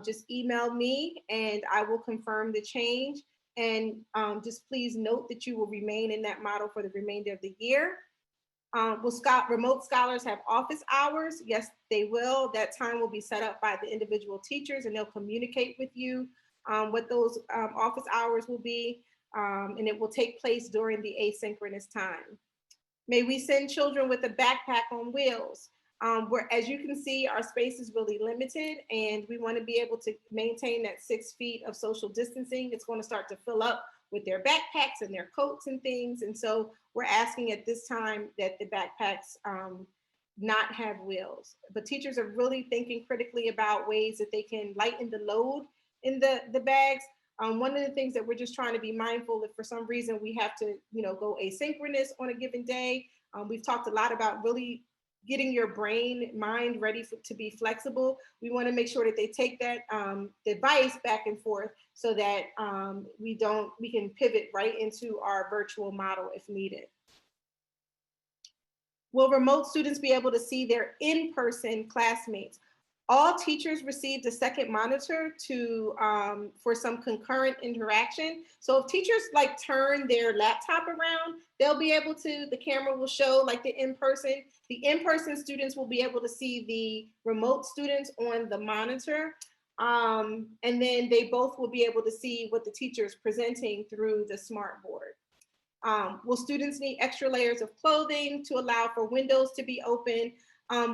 Just email me and I will confirm the change. And just please note that you will remain in that model for the remainder of the year. Will remote scholars have office hours? Yes, they will. That time will be set up by the individual teachers, and they'll communicate with you what those office hours will be. And it will take place during the asynchronous time. May we send children with a backpack on wheels? Where, as you can see, our space is really limited, and we want to be able to maintain that 6 feet of social distancing. It's going to start to fill up with their backpacks and their coats and things. And so we're asking at this time that the backpacks not have wheels. But teachers are really thinking critically about ways that they can lighten the load in the bags. One of the things that we're just trying to be mindful, if for some reason we have to, go asynchronous on a given day, we've talked a lot about really getting your mind ready to be flexible. We want to make sure that they take that device back and forth so that we can pivot right into our virtual model if needed. Will remote students be able to see their in-person classmates? All teachers received a second monitor to for some concurrent interaction. So if teachers like turn their laptop around, they'll be able to, the camera will show like the in-person students will be able to see the remote students on the monitor. And then they both will be able to see what the teacher is presenting through the smart board. Will students need extra layers of clothing to allow for windows to be open?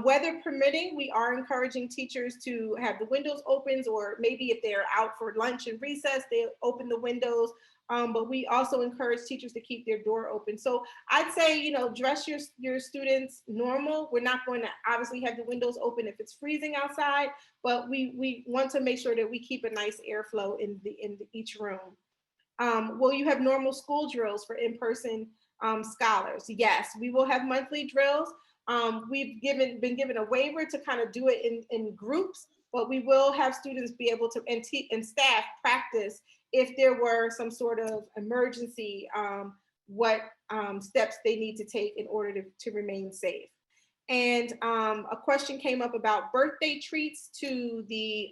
Weather permitting, we are encouraging teachers to have the windows open, or maybe if they're out for lunch and recess, they open the windows. But we also encourage teachers to keep their door open. So I'd say, you know, dress your students normal. We're not going to obviously have the windows open if it's freezing outside, but we want to make sure that we keep a nice airflow in each room. Will you have normal school drills for in-person scholars? Yes, we will have monthly drills. We've been given a waiver to kind of do it in groups, but we will have students be able to, and staff practice if there were some sort of emergency, what steps they need to take in order to remain safe. And a question came up about birthday treats to the,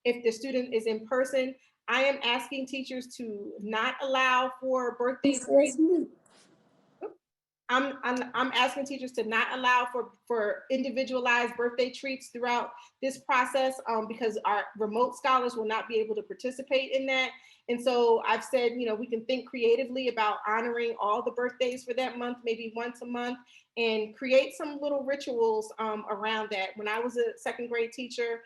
if the student is in person. I am asking teachers to not allow for birthday treats. I'm asking teachers to not allow for individualized birthday treats throughout this process because our remote scholars will not be able to participate in that. And so I've said, you know, we can think creatively about honoring all the birthdays for that month, maybe once a month, and create some little rituals around that. When I was a second grade teacher,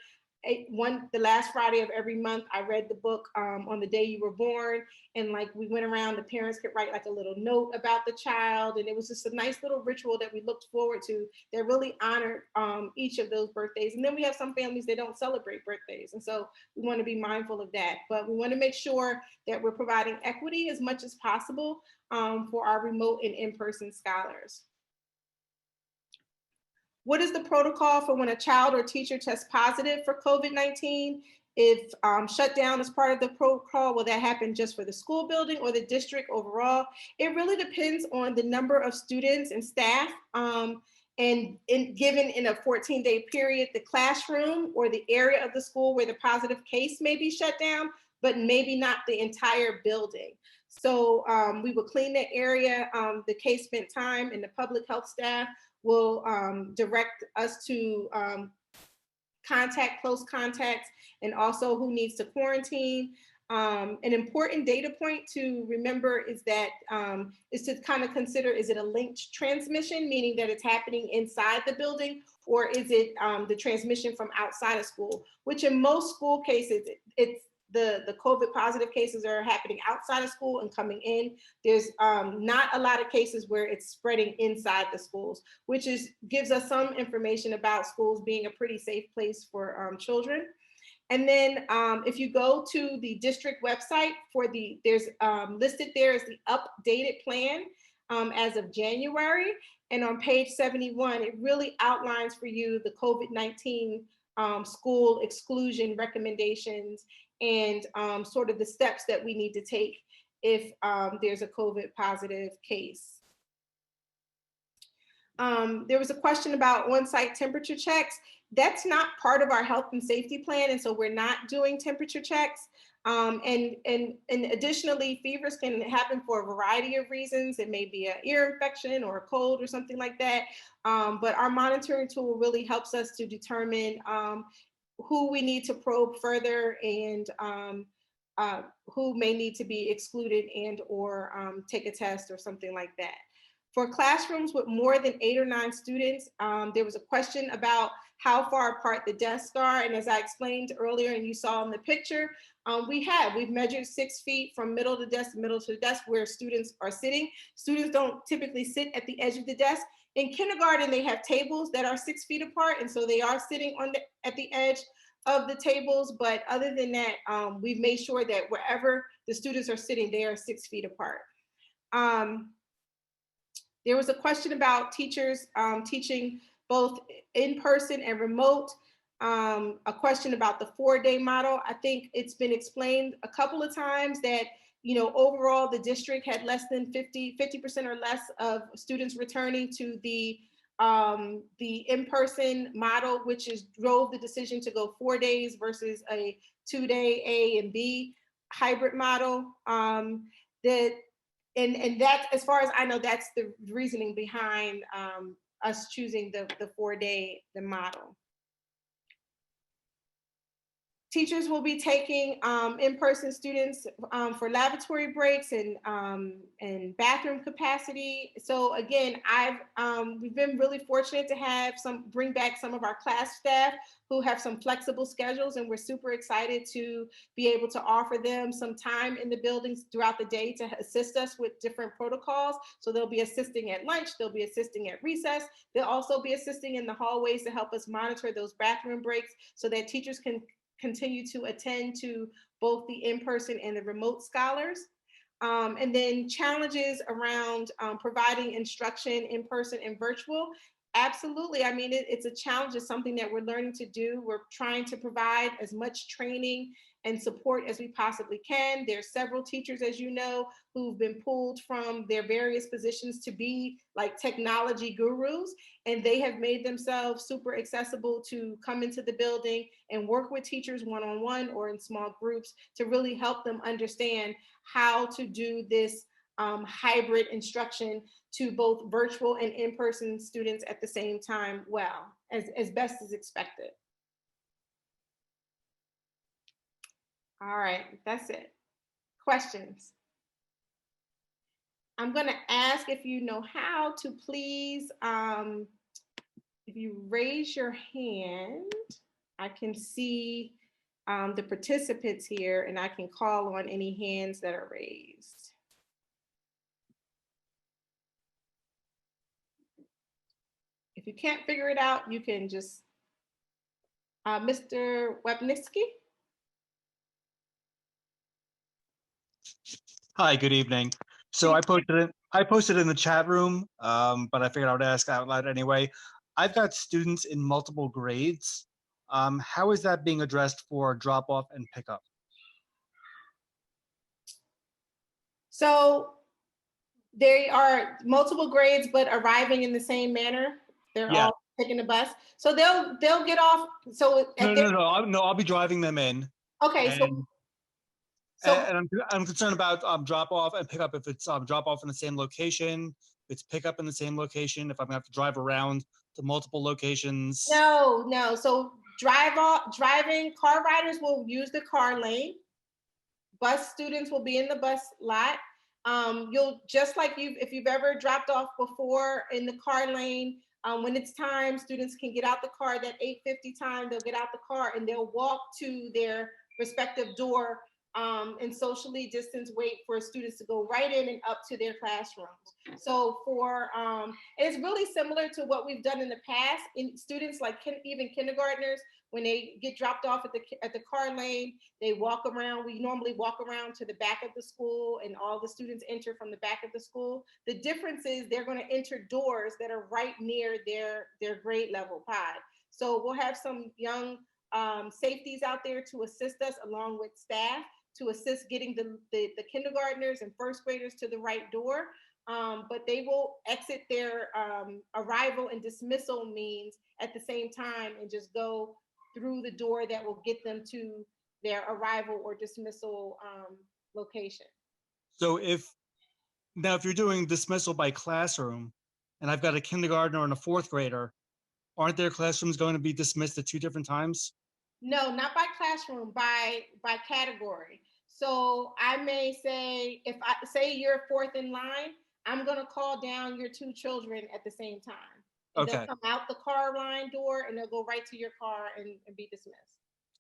the last Friday of every month, I read the book On the Day You Were Born, and like we went around, the parents could write like a little note about the child, and it was just a nice little ritual that we looked forward to that really honored each of those birthdays. And then we have some families that don't celebrate birthdays, and so we want to be mindful of that. But we want to make sure that we're providing equity as much as possible for our remote and in-person scholars. What is the protocol for when a child or teacher tests positive for COVID-19? If shutdown is part of the protocol, will that happen just for the school building or the district overall? It really depends on the number of students and staff. And given in a 14-day period, the classroom or the area of the school where the positive case may be shut down, but maybe not the entire building. So we will clean that area. The case spent time, and the public health staff will direct us to contact close contacts and also who needs to quarantine. An important data point to remember is that is to kind of consider, is it a linked transmission, meaning that it's happening inside the building, or is it the transmission from outside of school, which in most school cases, it's the COVID positive cases are happening outside of school and coming in. There's not a lot of cases where it's spreading inside the schools, which gives us some information about schools being a pretty safe place for children. And then if you go to the district website there's listed there is the updated plan as of January. And on page 71, it really outlines for you the COVID-19 school exclusion recommendations and sort of the steps that we need to take if there's a COVID positive case. There was a question about on-site temperature checks. That's not part of our health and safety plan, and so we're not doing temperature checks. And additionally, fevers can happen for a variety of reasons. It may be an ear infection or a cold or something like that. But our monitoring tool really helps us to determine who we need to probe further and who may need to be excluded and or take a test or something like that. For classrooms with more than 8 or 9 students, there was a question about how far apart the desks are. And as I explained earlier and you saw in the picture, we've measured 6 feet from middle to desk where students are sitting. Students don't typically sit at the edge of the desk. In kindergarten, they have tables that are 6 feet apart, and so they are sitting at the edge of the tables. But other than that, we've made sure that wherever the students are sitting, they are 6 feet apart. There was a question about teachers teaching both in person and remote. A question about the 4-day model. I think it's been explained a couple of times that, you know, overall the district had less than 50% or less of students returning to the the in-person model, which drove the decision to go 4 days versus a 2-day A and B hybrid model. That and that, as far as I know, that's the reasoning behind us choosing the 4-day model. Teachers will be taking in-person students for lavatory breaks and bathroom capacity. So again, we've been really fortunate to have bring back some of our class staff who have some flexible schedules, and we're super excited to be able to offer them some time in the buildings throughout the day to assist us with different protocols. So they'll be assisting at lunch, they'll be assisting at recess, they'll also be assisting in the hallways to help us monitor those bathroom breaks so that teachers can continue to attend to both the in-person and the remote scholars. And then challenges around providing instruction in person and virtual. Absolutely. I mean, it's a challenge. It's something that we're learning to do. We're trying to provide as much training and support as we possibly can. There's several teachers, as you know, who've been pulled from their various positions to be like technology gurus, and they have made themselves super accessible to come into the building and work with teachers one-on-one or in small groups to really help them understand how to do this hybrid instruction to both virtual and in-person students at the same time, well, as best as expected. All right, that's it. Questions? I'm gonna ask if you know how to please, if you raise your hand, I can see the participants here and I can call on any hands that are raised. If you can't figure it out, you can just, Mr. Webniski? Hi, good evening. So I posted in the chat room, but I figured I would ask out loud anyway. I've got students in multiple grades. How is that being addressed for drop off and pickup? So they are multiple grades, but arriving in the same manner. They're all taking the bus. So they'll get off. So No, I'll be driving them in. Okay, And I'm concerned about drop off and pick up. If it's drop off in the same location, if it's pick up in the same location, if I'm gonna have to drive around to multiple locations. No. So driving car riders will use the car lane. Bus students will be in the bus lot. You'll just like if you've ever dropped off before in the car lane. When it's time, students can get out the car. That 8:50 time, they'll get out the car and they'll walk to their respective door and socially distance wait for students to go right in and up to their classrooms. So it's really similar to what we've done in the past. In students like even kindergartners, when they get dropped off at the car lane, they walk around. We normally walk around to the back of the school and all the students enter from the back of the school. The difference is they're going to enter doors that are right near their grade level pod. So we'll have some young safeties out there to assist us along with staff to assist getting the kindergartners and first graders to the right door. But they will exit their arrival and dismissal means at the same time and just go through the door that will get them to their arrival or dismissal location. So if you're doing dismissal by classroom and I've got a kindergartner and a fourth grader, aren't their classrooms going to be dismissed at 2 different times? No, not by classroom, by category. So I may say, if I say you're fourth in line, I'm going to call down your 2 children at the same time. And Okay. They'll come out the car line door and they'll go right to your car and be dismissed.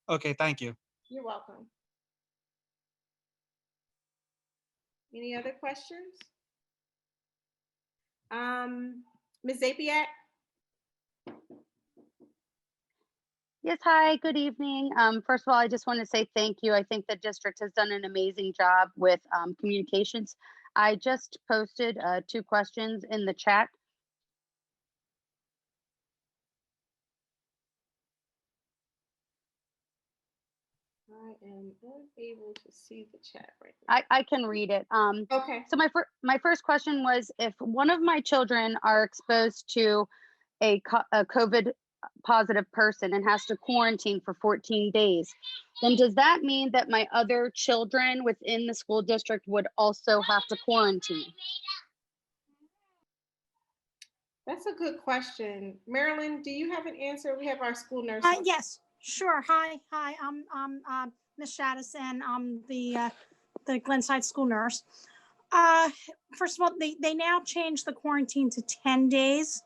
Okay, thank you. You're welcome. Any other questions? Ms. Zapiak? Yes, hi, good evening. First of all, I just want to say thank you. I think the district has done an amazing job with communications. I just posted 2 questions in the chat. I am unable to see the chat right now. I can read it. Okay. So my first question was, if one of my children are exposed to a COVID positive person and has to quarantine for 14 days, then does that mean that my other children within the school district would also have to quarantine? That's a good question. Marilyn, do you have an answer? We have our school nurse. Yes, sure. Hi, I'm Miss Shaddison. I'm the Glenside school nurse. First of all, they now changed the quarantine to 10 days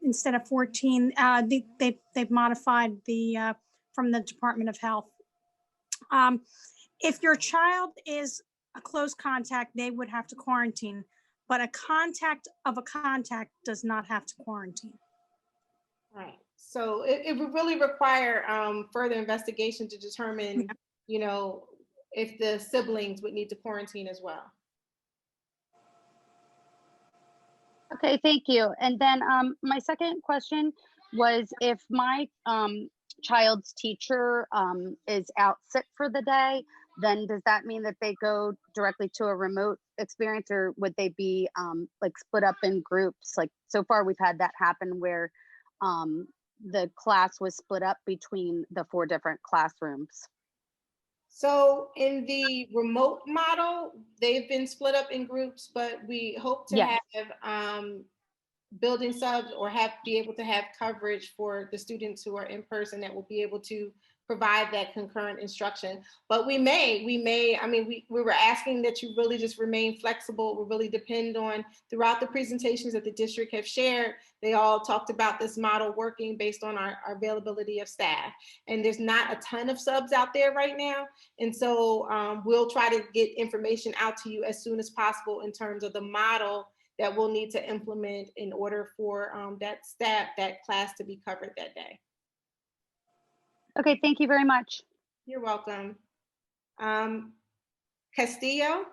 instead of 14. They've modified the from the Department of Health. If your child is a close contact, they would have to quarantine, but a contact of a contact does not have to quarantine. Right. So it would really require further investigation to determine, you know, if the siblings would need to quarantine as well. Okay, thank you. And then my second question was, if my child's teacher is out sick for the day, then does that mean that they go directly to a remote experience, or would they be like split up in groups? Like so far we've had that happen where the class was split up between the 4 different classrooms. So in the remote model, they've been split up in groups, but we hope to have building subs or be able to have coverage for the students who are in person that will be able to provide that concurrent instruction. But we may, I mean, we were asking that you really just remain flexible. We really depend on, throughout the presentations that the district have shared, they all talked about this model working based on our availability of staff. And there's not a ton of subs out there right now. And so we'll try to get information out to you as soon as possible in terms of the model that we'll need to implement in order for that class to be covered that day. Okay, thank you very much. You're welcome. Castillo?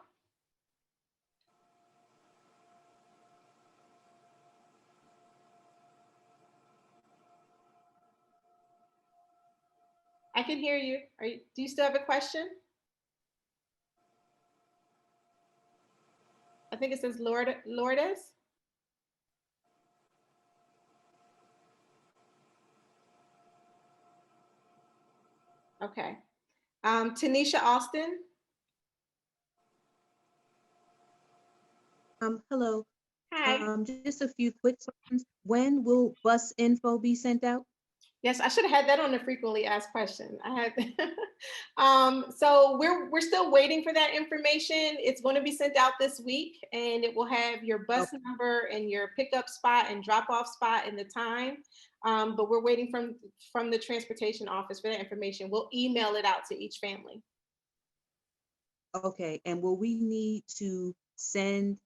I can hear you. Do you still have a question? I think it says Lourdes. Okay. Tanisha Austin. Hello. Hi. Just a few quick questions. When will bus info be sent out? Yes, I should have had that on the frequently asked question. I had, so we're still waiting for that information. It's going to be sent out this week, and it will have your bus number and your pickup spot and drop off spot and the time. But we're waiting from the transportation office for that information. We'll email it out to each family. Okay, and will we need to send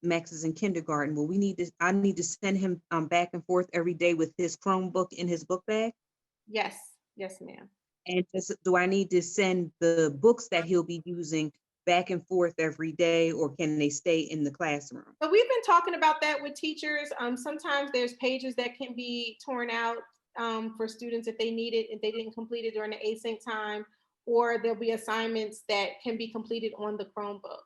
Max is in kindergarten? Will we need to? I need to send him back and forth every day with his Chromebook in his book bag? Yes, ma'am. And do I need to send the books that he'll be using back and forth every day, or can they stay in the classroom? So we've been talking about that with teachers. Sometimes there's pages that can be torn out for students if they need it, if they didn't complete it during the async time, or there'll be assignments that can be completed on the Chromebook.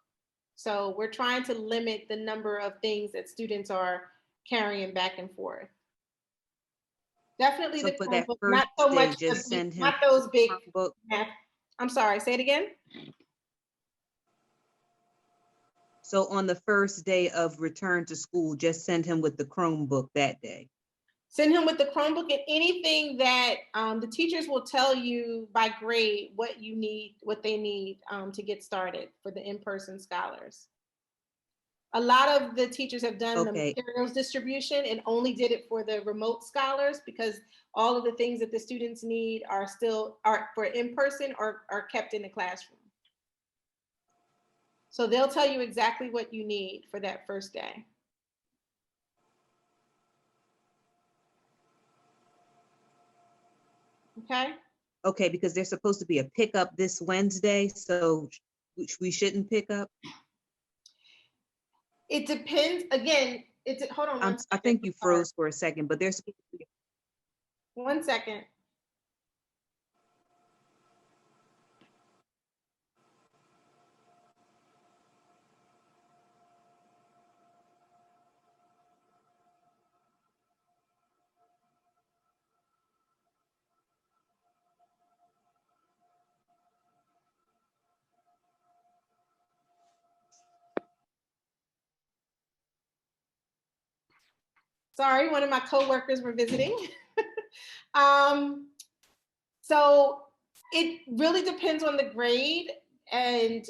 So we're trying to limit the number of things that students are carrying back and forth. Definitely So the for that Chromebook, first not so day, much, just send him not those big. Chromebook. I'm sorry, say it again. So on the first day of return to school, just send him with the Chromebook that day. Send him with the Chromebook and anything that the teachers will tell you by grade what you need, what they need to get started for the in-person scholars. A lot of the teachers have done the materials distribution and only did it for the remote scholars, because all of the things that the students need are for in-person or are kept in the classroom. So they'll tell you exactly what you need for that first day. Okay. Okay, because there's supposed to be a pickup this Wednesday, so we shouldn't pick up. It depends. Again, hold on. One second. I think you froze for a second, but there's supposed to be. 1 second. Sorry, one of my coworkers were visiting. So it really depends on the grade. And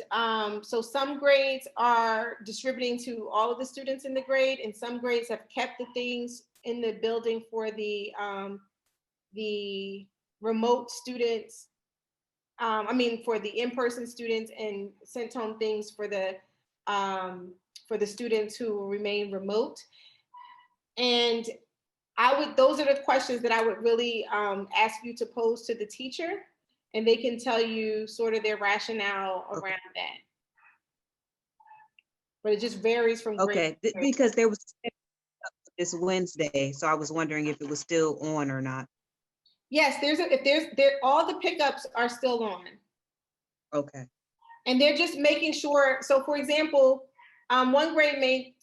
so some grades are distributing to all of the students in the grade, and some grades have kept the things in the building for the remote students. For the in-person students, and sent home things for the students who will remain remote. And those are the questions that I would really ask you to pose to the teacher, and they can tell you sort of their rationale around that. But it just varies from grade to grade. Because there was this Wednesday, so I was wondering if it was still on or not. Yes, all the pickups are still on. Okay. And they're just making sure. So for example, one grade may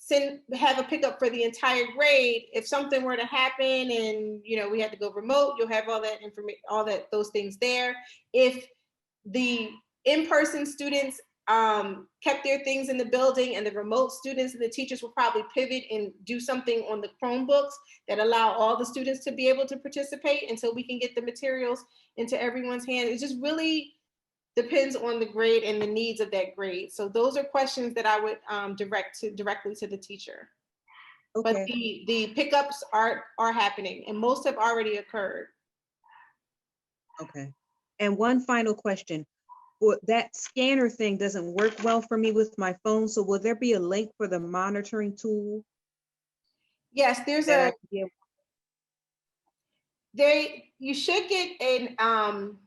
have a pickup for the entire grade. If something were to happen and we had to go remote, you'll have all that information, those things there. If the in-person students kept their things in the building, and the remote students and the teachers will probably pivot and do something on the Chromebooks that allow all the students to be able to participate until we can get the materials into everyone's hands. It just really depends on the grade and the needs of that grade. So those are questions that I would direct directly to the teacher. Okay. But the pickups are happening, and most have already occurred. Okay. And one final question. Well, that scanner thing doesn't work well for me with my phone. So will there be a link for the monitoring tool? Yes, there's you should get an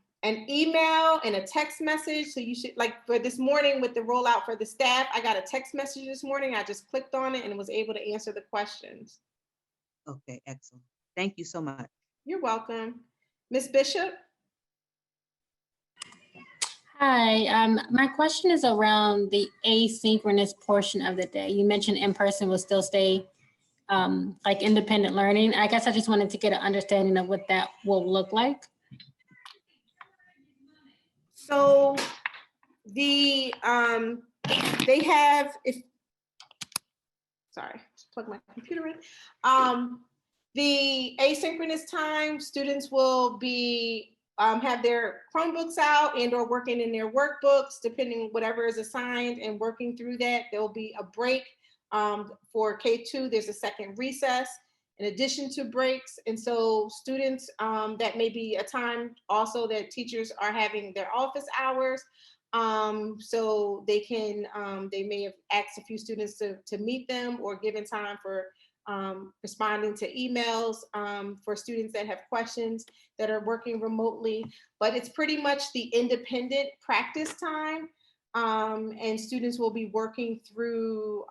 email and a text message. So you should, like for this morning with the rollout for the staff, I got a text message this morning. I just clicked on it and was able to answer the questions. Okay, excellent. Thank you so much. You're welcome. Ms. Bishop? Hi, my question is around the asynchronous portion of the day. You mentioned in-person will still stay like independent learning. I guess I just wanted to get an understanding of what that will look like. So they have, sorry, just plug my computer in. The asynchronous time, students will be have their Chromebooks out and or working in their workbooks, depending whatever is assigned, and working through that. There'll be a break for K2. There's a second recess in addition to breaks. And so students, that may be a time also that teachers are having their office hours. So they may have asked a few students to meet them, or given time for responding to emails for students that have questions that are working remotely. But it's pretty much the independent practice time, and students will be working through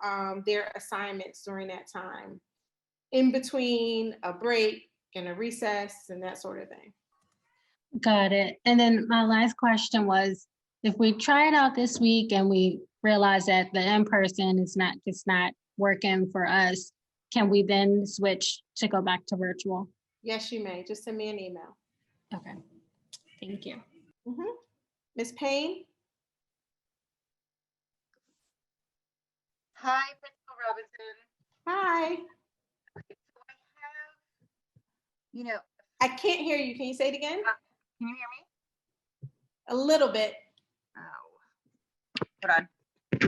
their assignments during that time, in between a break and a recess and that sort of thing. Got it. And then my last question was, if we try it out this week and we realize that the in-person is not working for us, can we then switch to go back to virtual? Yes, you may. Just send me an email. Okay. Thank you. Ms. Payne? Hi, Principal Robinson. Hi. So I have, I can't hear you. Can you say it again? Can you hear me? A little bit. Oh, hold on. I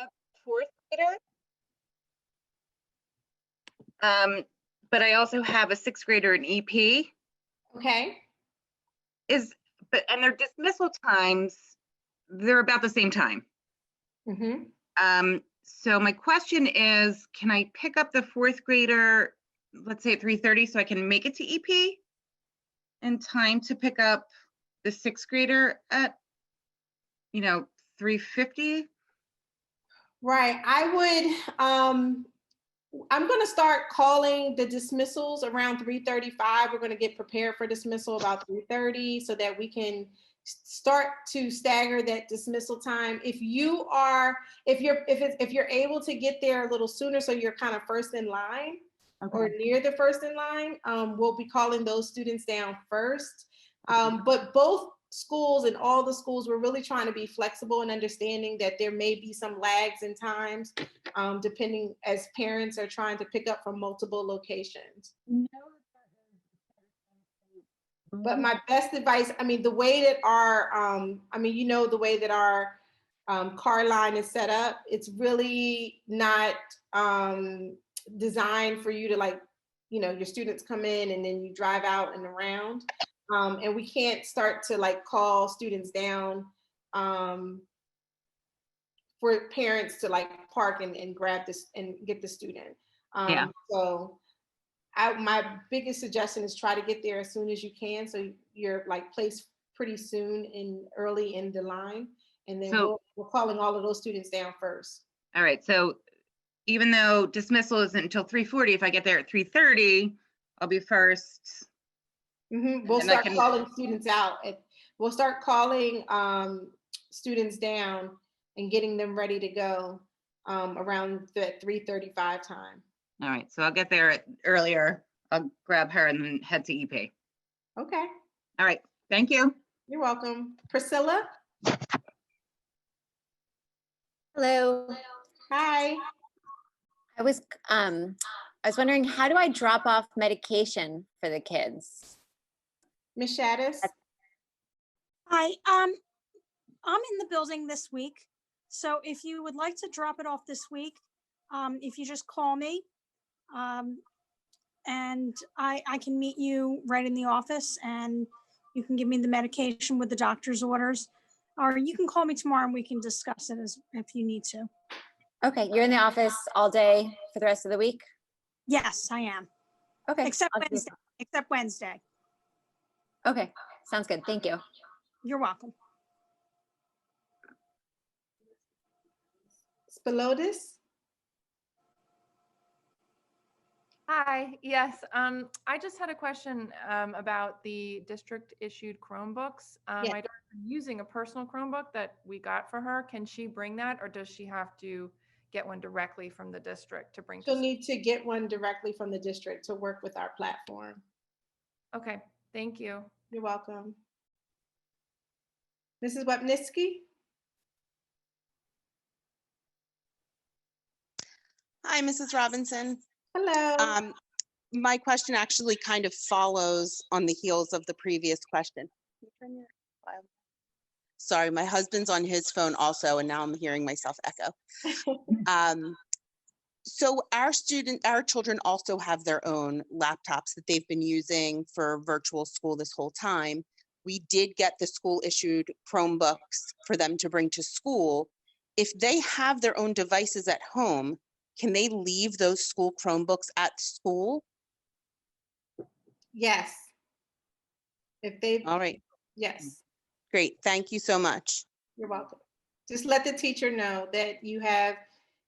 have fourth grader. But I also have a sixth grader in EP. Okay. And their dismissal times, they're about the same time. So my question is, can I pick up the fourth grader, let's say at 3:30, so I can make it to EP in time to pick up the sixth grader at 3:50? Right. I'm going to start calling the dismissals around 3:35. We're going to get prepared for dismissal about 3:30 so that we can start to stagger that dismissal time. If you're able to get there a little sooner, so you're kind of first in line, okay, or near the first in line, we'll be calling those students down first. But both schools and all the schools, we're really trying to be flexible and understanding that there may be some lags in times, depending as parents are trying to pick up from multiple locations. But my best advice, I mean, the way that our, the way that our car line is set up, it's really not designed for you to like, your students come in and then you drive out and around. And we can't start to like call students down for parents to like park and grab this and get the student. Yeah. So my biggest suggestion is try to get there as soon as you can. So you're like placed pretty soon early in the line. And then we're calling all of those students down first. All right. So even though dismissal isn't until 3:40, if I get there at 3:30, I'll be first. We'll start calling students out. We'll start calling students down and getting them ready to go around the 3:35 time. All right. So I'll get there earlier. I'll grab her and then head to EP. Okay. All right. Thank you. You're welcome. Priscilla? Hello. Hi. I was wondering, how do I drop off medication for the kids? Ms. Shaddis? Hi, I'm in the building this week. So if you would like to drop it off this week, if you just call me, and I can meet you right in the office and you can give me the medication with the doctor's orders, or you can call me tomorrow and we can discuss it if you need to. Okay, you're in the office all day for the rest of the week? Yes, I am. Okay. Except Wednesday. Okay, sounds good. Thank you. You're welcome. Spilodis? Hi, yes. I just had a question about the district issued Chromebooks. Yes. My daughter's using a personal Chromebook that we got for her. Can she bring that, or does she have to get one directly from the district to bring to She'll school? need to get one directly from the district to work with our platform. Okay, thank you. You're welcome. Mrs. Wapniski? Hi, Mrs. Robinson. Hello. My question actually kind of follows on the heels of the previous question. Sorry, my husband's on his phone also, and now I'm hearing myself echo. So our children also have their own laptops that they've been using for virtual school this whole time. We did get the school issued Chromebooks for them to bring to school. If they have their own devices at home, can they leave those school Chromebooks at school? Yes. If they. All right. Yes. Great. Thank you so much. You're welcome. Just let the teacher know that you have,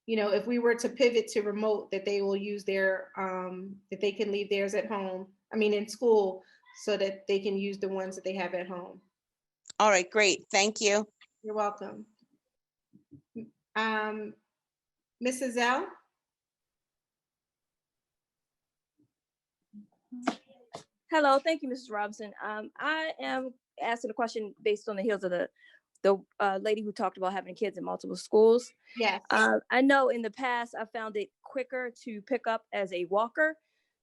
if we were to pivot to remote, that they will use their, that they can leave theirs at home, in school, so that they can use the ones that they have at home. All right, great. Thank you. You're welcome. Mrs. L? Hello, thank you, Mrs. Robinson. I am asking a question based on the heels of the lady who talked about having kids in multiple schools. Yes. I know in the past I found it quicker to pick up as a walker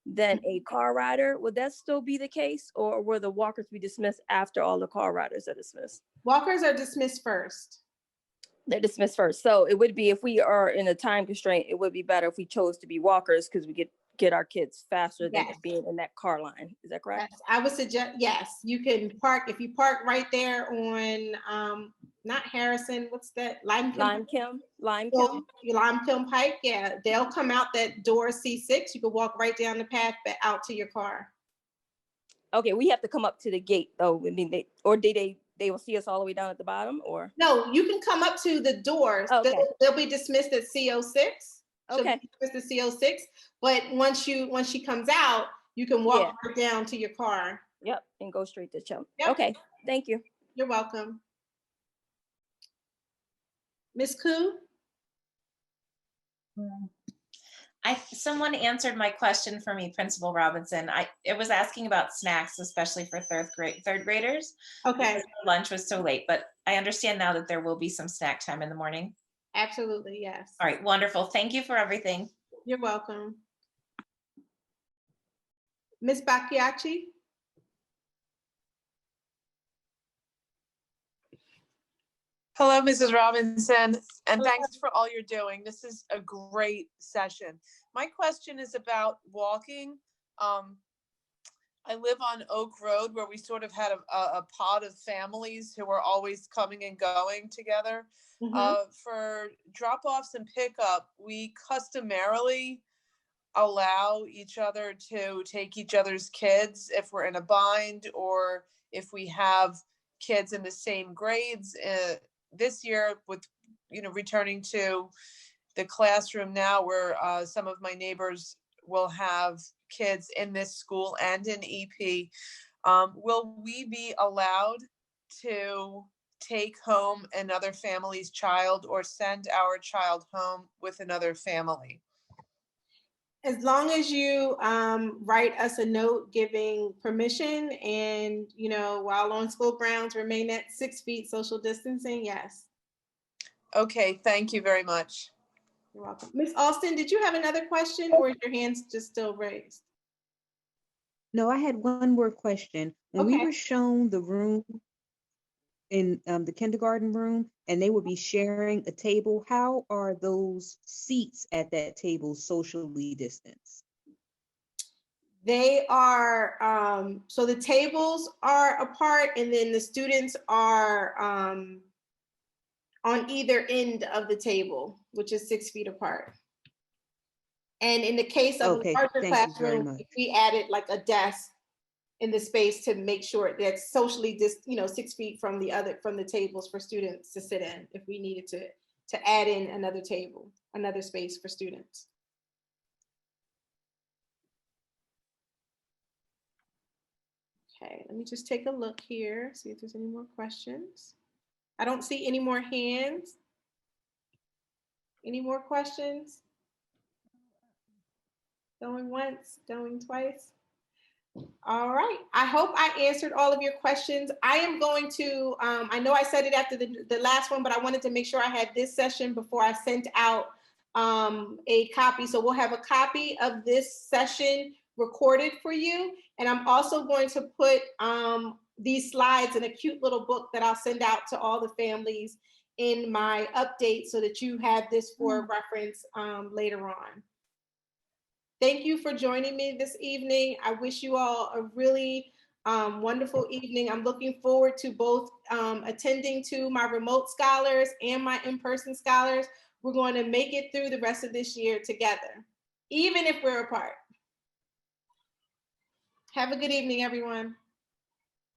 than a car rider. Would that still be the case, or will the walkers be dismissed after all the car riders are dismissed? Walkers are dismissed first. They're dismissed first. So it would be, if we are in a time constraint, it would be better if we chose to be walkers, because we get our kids faster than being in that car line. Is that correct? Yes, I would suggest, yes, you can park, if you park right there on, not Harrison, what's that? Lime Kiln Pike, yeah, they'll come out that door C6. You can walk right down the path out to your car. Okay, we have to come up to the gate though. I mean, they will see us all the way down at the bottom, or? No, you can come up to the doors. Okay. They'll be dismissed at CO6. Okay. Dismissed at CO6, but once she comes out, you can walk right down to your car. Yep, and go straight to Chum. Yep. Okay, thank you. You're welcome. Ms. Koo? Someone answered my question for me, Principal Robinson. It was asking about snacks, especially for third graders. Okay. Because lunch was so late, but I understand now that there will be some snack time in the morning. Absolutely, yes. All right, wonderful. Thank you for everything. You're welcome. Ms. Bacchiacci? Hello, Mrs. Robinson, and thanks for all you're doing. This is a great session. My question is about walking. I live on Oak Road, where we sort of had a pod of families who were always coming and going together. For drop-offs and pickup, we customarily allow each other to take each other's kids if we're in a bind, or if we have kids in the same grades. This year, with returning to the classroom now, where some of my neighbors will have kids in this school and in EP, will we be allowed to take home another family's child or send our child home with another family? As long as you write us a note giving permission, and while on school grounds, remain at 6 feet social distancing, yes. Okay, thank you very much. You're welcome. Ms. Alston, did you have another question, or is your hands just still raised? No, I had one more question. When we were shown the room in the kindergarten room, and they would be sharing a table, how are those seats at that table socially distanced? They are, so the tables are apart, and then the students are on either end of the table, which is 6 feet apart. And in the case of a larger classroom, we added like a desk in the space to make sure that's socially 6 feet from the tables for students to sit in, if we needed to add in another table, another space for students. Okay, let me just take a look here, see if there's any more questions. I don't see any more hands. Any more questions? Going once, going twice. All right, I hope I answered all of your questions. I am going to, I know I said it after the last one, but I wanted to make sure I had this session before I sent out a copy. So we'll have a copy of this session recorded for you. And I'm also going to put these slides in a cute little book that I'll send out to all the families in my update, so that you have this for reference later on. Thank you for joining me this evening. I wish you all a really wonderful evening. I'm looking forward to both attending to my remote scholars and my in-person scholars. We're going to make it through the rest of this year together, even if we're apart. Have a good evening, everyone.